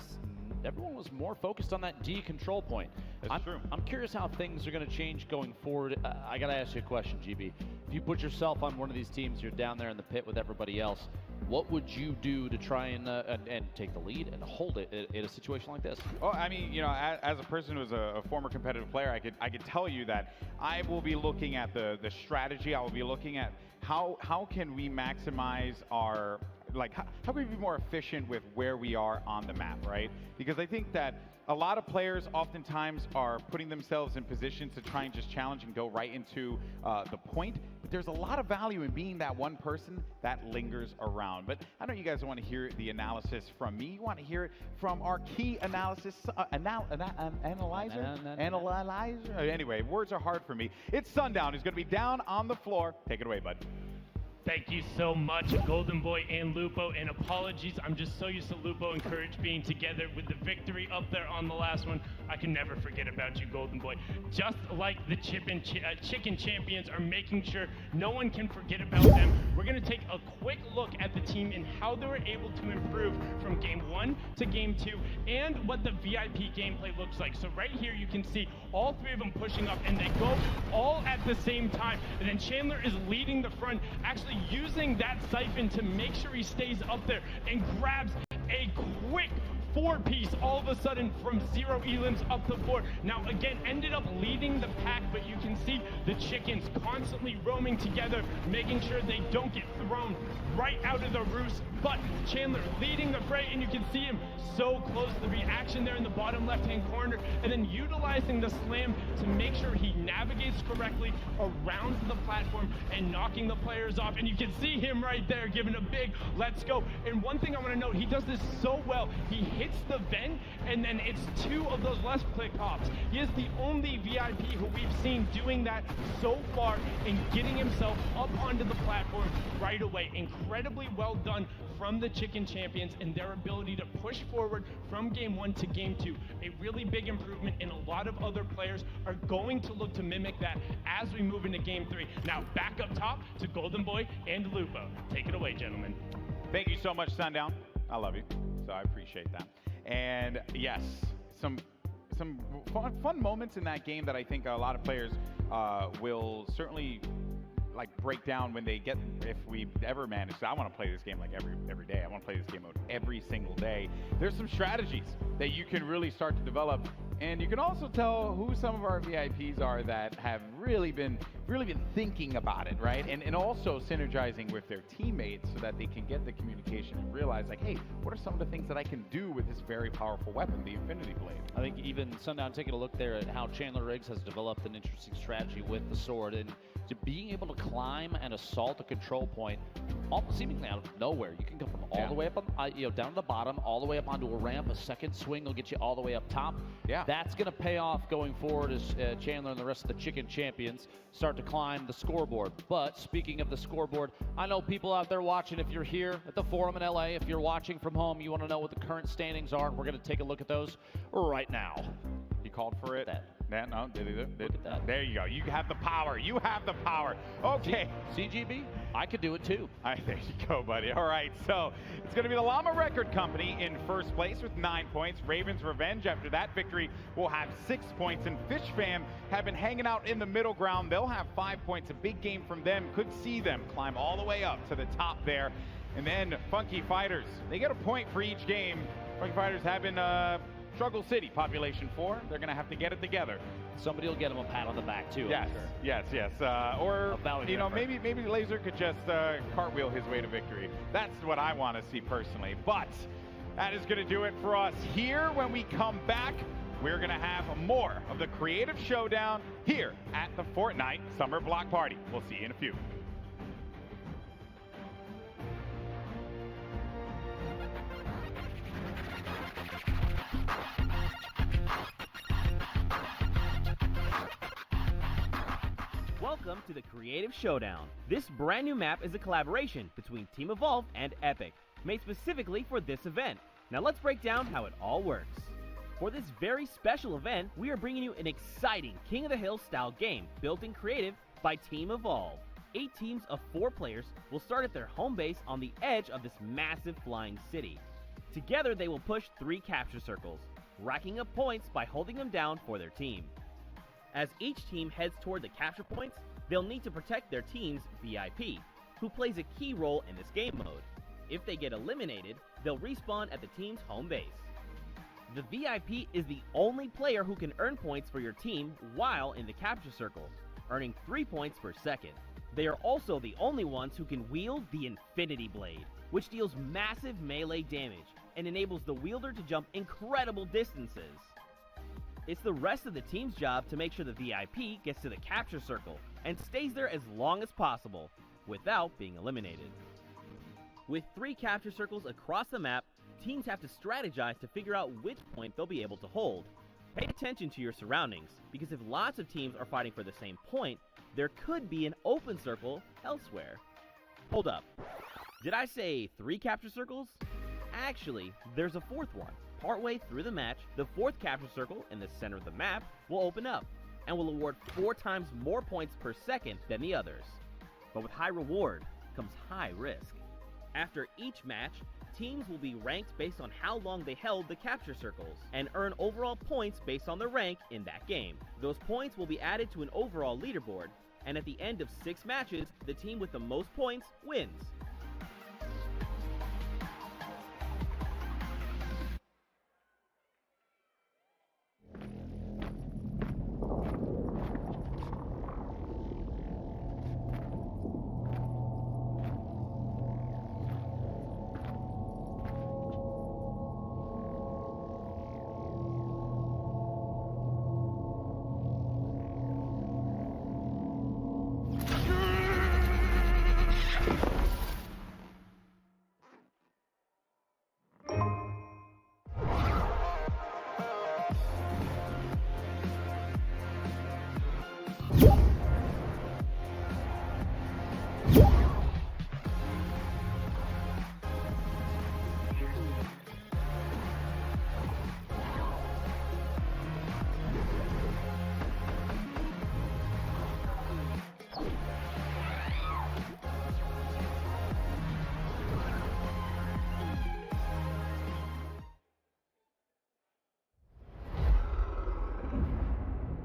everyone was more focused on that D control point. That's true. I'm curious how things are going to change going forward. I got to ask you a question, GB. If you put yourself on one of these teams, you're down there in the pit with everybody else, what would you do to try and take the lead and hold it in a situation like this? Well, I mean, you know, as a person who's a former competitive player, I could tell you that I will be looking at the strategy. I will be looking at how can we maximize our, like, how can we be more efficient with where we are on the map, right? Because I think that a lot of players oftentimes are putting themselves in positions to try and just challenge and go right into the point. But there's a lot of value in being that one person that lingers around. But I know you guys want to hear the analysis from me. You want to hear it from our key analysis analyzer. Anyway, words are hard for me. It's Sundown. He's going to be down on the floor. Take it away, bud. Thank you so much, Golden Boy and Lupo, and apologies, I'm just so used to Lupo and Courage being together with the victory up there on the last one. I can never forget about you, Golden Boy. Just like the Chicken Champions are making sure no one can forget about them, we're going to take a quick look at the team and how they were able to improve from Game 1 to Game 2 and what the VIP gameplay looks like. So right here you can see all three of them pushing up, and they go all at the same time. And then Chandler is leading the front, actually using that siphon to make sure he stays up there and grabs a quick 4-piece all of a sudden from 0 elims up to 4. Now again, ended up leading the pack, but you can see the chickens constantly roaming together, making sure they don't get thrown right out of the roost. But Chandler leading the fray, and you can see him so close to the reaction there in the bottom left-hand corner, and then utilizing the slam to make sure he navigates correctly around the platform and knocking the players off. And you can see him right there giving a big let's go. And one thing I want to note, he does this so well. He hits the vent, and then it's 2 of those left click hops. He is the only VIP who we've seen doing that so far and getting himself up onto the platform right away. Incredibly well done from the Chicken Champions and their ability to push forward from Game 1 to Game 2. A really big improvement, and a lot of other players are going to look to mimic that as we move into Game 3. Now back up top to Golden Boy and Lupo. Take it away, gentlemen. Thank you so much, Sundown. I love you, so I appreciate that. And yes, some fun moments in that game that I think a lot of players will certainly like break down when they get, if we ever manage. I want to play this game like every day. I want to play this game mode every single day. There's some strategies that you can really start to develop, and you can also tell who some of our VIPs are that have really been thinking about it, right? And also synergizing with their teammates so that they can get the communication and realize, like, hey, what are some of the things that I can do with this very powerful weapon, the Infinity Blade? I think even Sundown taking a look there at how Chandler Riggs has developed an interesting strategy with the sword, and to being able to climb and assault a control point almost seemingly out of nowhere. You can come from all the way up on, down to the bottom, all the way up onto a ramp. A second swing will get you all the way up top. Yeah, that's going to pay off going forward as Chandler and the rest of the Chicken Champions start to climb the scoreboard. But speaking of the scoreboard, I know people out there watching, if you're here at the Forum in LA, if you're watching from home, you want to know what the current standings are, and we're going to take a look at those right now. He called for it. No, did he? Look at that. There you go. You have the power. You have the power. Okay. CGB, I could do it too. There you go, buddy. All right, so it's going to be the Llama Record Company in first place with 9 points. Raven's Revenge, after that victory, will have 6 points. And Fish Fam have been hanging out in the middle ground. They'll have 5 points. A big game from them. Could see them climb all the way up to the top there. And then Funky Fighters, they get a point for each game. Funky Fighters have been Struggle City, population 4. They're going to have to get it together. Somebody will get them a pat on the back, too. Yes, I'm sure. yes. Or, maybe Laser could just cartwheel his way to victory. That's what I want to see personally. But that is going to do it for us here. When we come back, we're going to have more of the Creative Showdown here at the Fortnite Summer Block Party. We'll see you in a few. Welcome to the Creative Showdown. This brand new map is a collaboration between Team Evolve and Epic, made specifically for this event. Now let's break down how it all works. For this very special event, we are bringing you an exciting King of the Hill style game built in creative by Team Evolve. 8 teams of 4 players will start at their home base on the edge of this massive flying city. Together they will push 3 capture circles, racking up points by holding them down for their team. As each team heads toward the capture points, they'll need to protect their team's VIP, who plays a key role in this game mode. If they get eliminated, they'll respawn at the team's home base. The VIP is the only player who can earn points for your team while in the capture circle, earning 3 points per second. They are also the only ones who can wield the Infinity Blade, which deals massive melee damage and enables the wielder to jump incredible distances. It's the rest of the team's job to make sure the VIP gets to the capture circle and stays there as long as possible, without being eliminated. With 3 capture circles across the map, teams have to strategize to figure out which point they'll be able to hold. Pay attention to your surroundings, because if lots of teams are fighting for the same point, there could be an open circle elsewhere. Hold up. Did I say 3 capture circles? Actually, there's a 4th one. Partway through the match, the 4th capture circle in the center of the map will open up and will award 4 times more points per second than the others. But with high reward comes high risk. After each match, teams will be ranked based on how long they held the capture circles and earn overall points based on their rank in that game. Those points will be added to an overall leaderboard, and at the end of 6 matches, the team with the most points wins.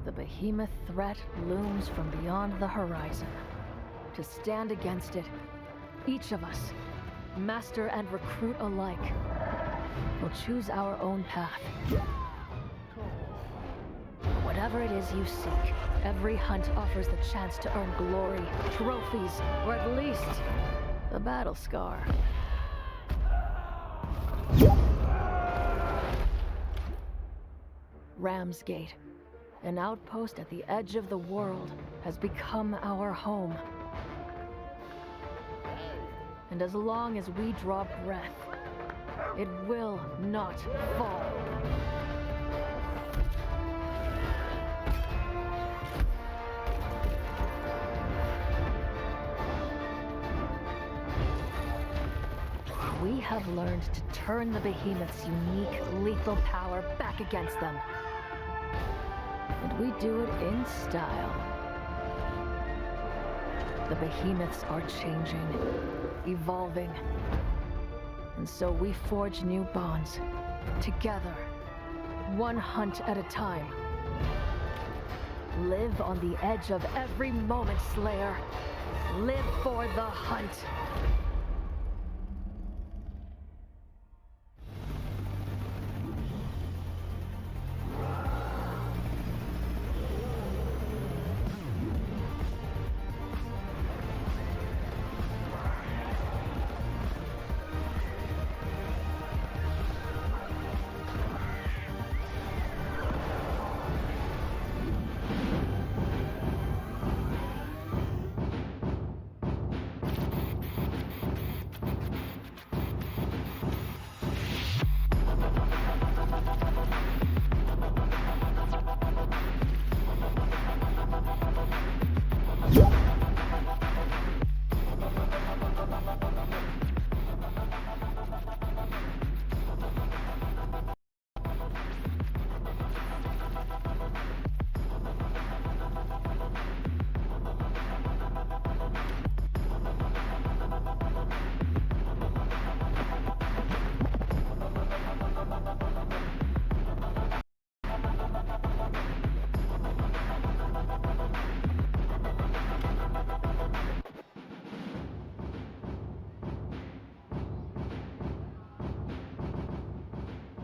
The behemoth threat looms from beyond the horizon. To stand against it, each of us, master and recruit alike, will choose our own path. Whatever it is you seek, every hunt offers the chance to earn glory, trophies, or at least a battle scar. Ramsgate, an outpost at the edge of the world, has become our home. And as long as we draw breath, it will not fall. We have learned to turn the behemoth's unique, lethal power back against them. And we do it in style. The behemoths are changing, evolving. And so we forge new bonds, together, one hunt at a time. Live on the edge of every moment, Slayer. Live for the hunt.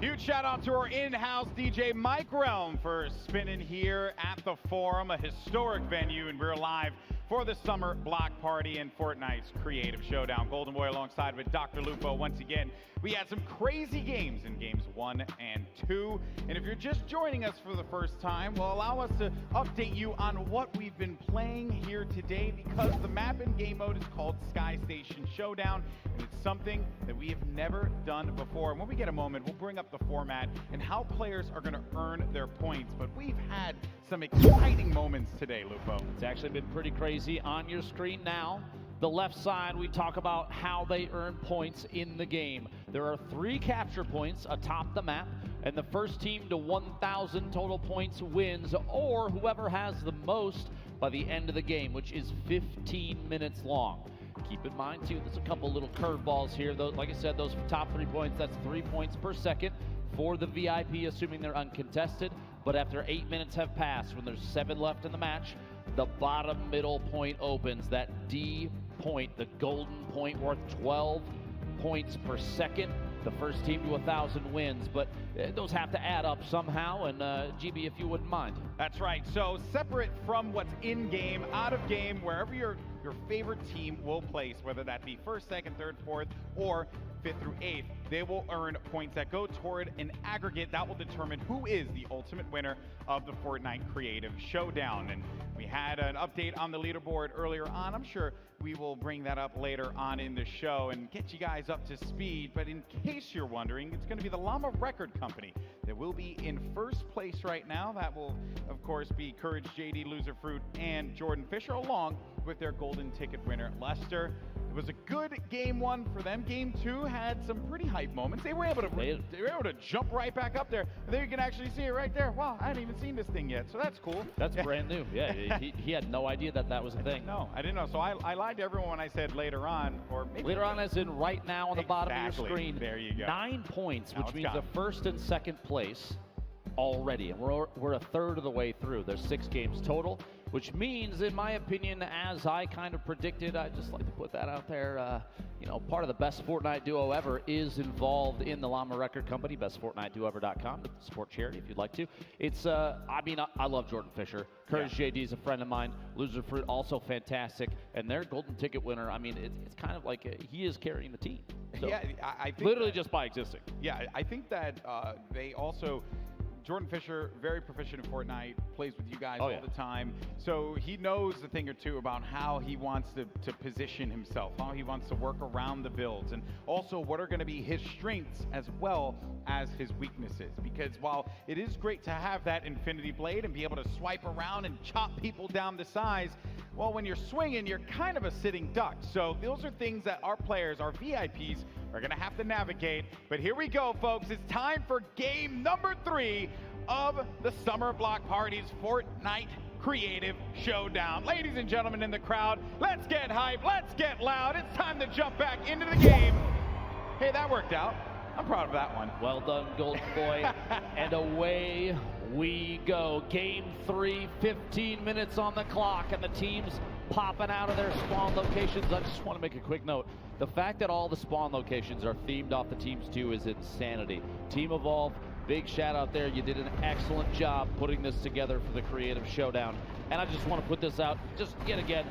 Huge shout out to our in-house DJ Mike Realm for spinning here at the Forum, a historic venue, and we're live for the summer block party and Fortnite's Creative Showdown. Golden Boy alongside with Dr. Lupo once again. We had some crazy games in games 1 and 2. And if you're just joining us for the first time, well, allow us to update you on what we've been playing here today, because the map and game mode is called Sky Station Showdown, and it's something that we have never done before. And when we get a moment, we'll bring up the format and how players are going to earn their points. But we've had some exciting moments today, Lupo. It's actually been pretty crazy. On your screen now, the left side, we talk about how they earn points in the game. There are 3 capture points atop the map, and the first team to 1,000 total points wins, or whoever has the most by the end of the game, which is 15 minutes long. Keep in mind, too, there's a couple little curveballs here. Like I said, those top 3 points, that's 3 points per second for the VIP, assuming they're uncontested. But after 8 minutes have passed, when there's 7 left in the match, the bottom middle point opens. That D point, the golden point, worth 12 points per second. The first team to 1,000 wins, but those have to add up somehow, and GB, if you wouldn't mind. That's right. So separate from what's in game, out of game, wherever your favorite team will place, whether that be first, second, third, fourth, or 5th through 8th, they will earn points that go toward an aggregate that will determine who is the ultimate winner of the Fortnite Creative Showdown. And we had an update on the leaderboard earlier on. I'm sure we will bring that up later on in the show and get you guys up to speed. But in case you're wondering, it's going to be the Llama Record Company that will be in first place right now. That will, of course, be Courage, JD, Loser Fruit, and Jordan Fisher, along with their golden ticket winner, Lester. It was a good game 1 for them. Game 2 had some pretty hype moments. They were able to jump right back up there. And there you can actually see it right there. Wow, I hadn't even seen this thing yet, so that's cool. That's brand new. Yeah, he had no idea that was a thing. No, I didn't know. So I lied to everyone when I said later on, or maybe later on, as in right now on the bottom of your screen. There you go. 9 points, which means the first and second place already, and we're a third of the way through. There's 6 games total, which means, in my opinion, as I kind of predicted, I just like to put that out there, you know, part of the best Fortnite duo ever is involved in the Llama Record Company, bestfortniteduoever.com, to support charity if you'd like to. It's, I mean, I love Jordan Fisher. Courage JD is a friend of mine. Loser Fruit, also fantastic. And their golden ticket winner, I mean, it's kind of like he is carrying the team. So, yeah, I think literally just by existing. Yeah, I think that they also... Jordan Fisher, very proficient in Fortnite, plays with you guys all the time. So he knows a thing or two about how he wants to position himself, how he wants to work around the builds, and also what are going to be his strengths as well as his weaknesses. Because while it is great to have that Infinity Blade and be able to swipe around and chop people down to size, well, when you're swinging, you're kind of a sitting duck. So those are things that our players, our VIPs, are going to have to navigate. But here we go, folks. It's time for game number 3 of the Summer Block Party's Fortnite Creative Showdown. Ladies and gentlemen in the crowd, let's get hype, let's get loud. It's time to jump back into the game. Hey, that worked out. I'm proud of that one. Well done, Golden Boy. And away we go. Game 3, 15 minutes on the clock, and the teams popping out of their spawn locations. I just want to make a quick note. The fact that all the spawn locations are themed off the teams too is insanity. Team Evolve, big shout out there. You did an excellent job putting this together for the Creative Showdown. And I just want to put this out just yet again.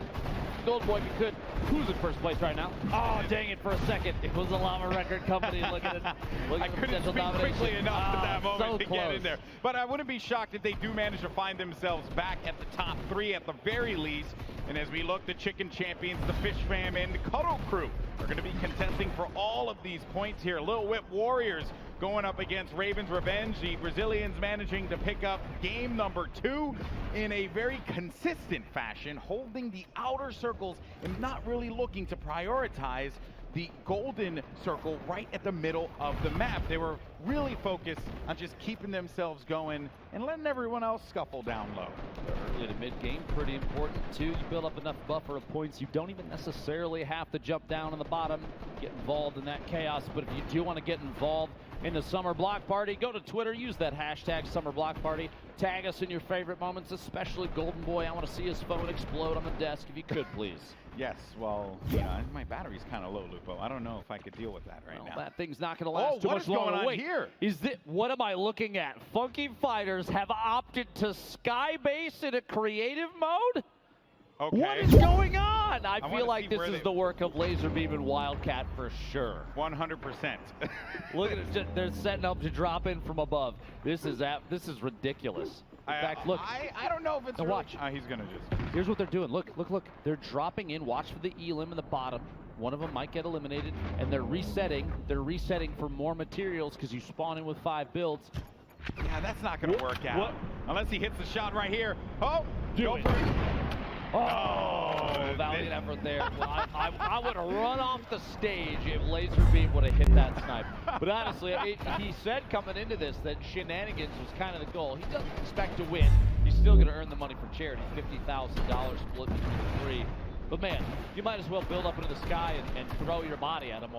Golden Boy, if you could, who's in first place right now? Oh, dang it, for a second. It was the Llama Record Company. Look at it. I couldn't speak quickly enough at that moment so to get in there. But I wouldn't be shocked if they do manage to find themselves back at the top 3 at the very least. And as we look, the Chicken Champions, the Fish Fam, and the Cuddle Crew are going to be contesting for all of these points here. Little Whip Warriors going up against Raven's Revenge. The Brazilians managing to pick up game number 2 in a very consistent fashion, holding the outer circles and not really looking to prioritize the golden circle right at the middle of the map. They were really focused on just keeping themselves going and letting everyone else scuffle down low. Early to mid-game, pretty important too. You build up enough buffer of points. You don't even necessarily have to jump down on the bottom, get involved in that chaos. But if you do want to get involved in the Summer Block Party, go to Twitter, use that hashtag Summer Block Party. Tag us in your favorite moments, especially Golden Boy. I want to see his phone explode on the desk, if you could, please. Yes, well, yeah, my battery's kind of low, Lupo. I don't know if I could deal with that right now. That thing's not going to last too what much is going longer. on Wait, here? What am I looking at? Funky Fighters have opted to skybase in a creative mode? Okay. What is going on? I feel wanna like see this where is the work of Laserbeam and Wildcat for sure. 100%. Look at it. They're setting up to drop in from above. This is ridiculous. In fact, look. I don't know if it's now watch. He's going to just... Here's what they're doing. Look. They're dropping in. Watch for the elim in the bottom. One of them might get eliminated, and they're resetting. They're resetting for more materials because you spawn in with 5 builds. Yeah, that's not going to work out. Unless he hits the shot right here. Oh, Do it. Oh, valiant effort there. Well, I would have run off the stage if Laser Beam would have hit that snipe. But honestly, he said coming into this that shenanigans was kind of the goal. He doesn't expect to win. He's still going to earn the money for charity, $50,000 split between the three. But man, you might as well build up into the sky and throw your body at him.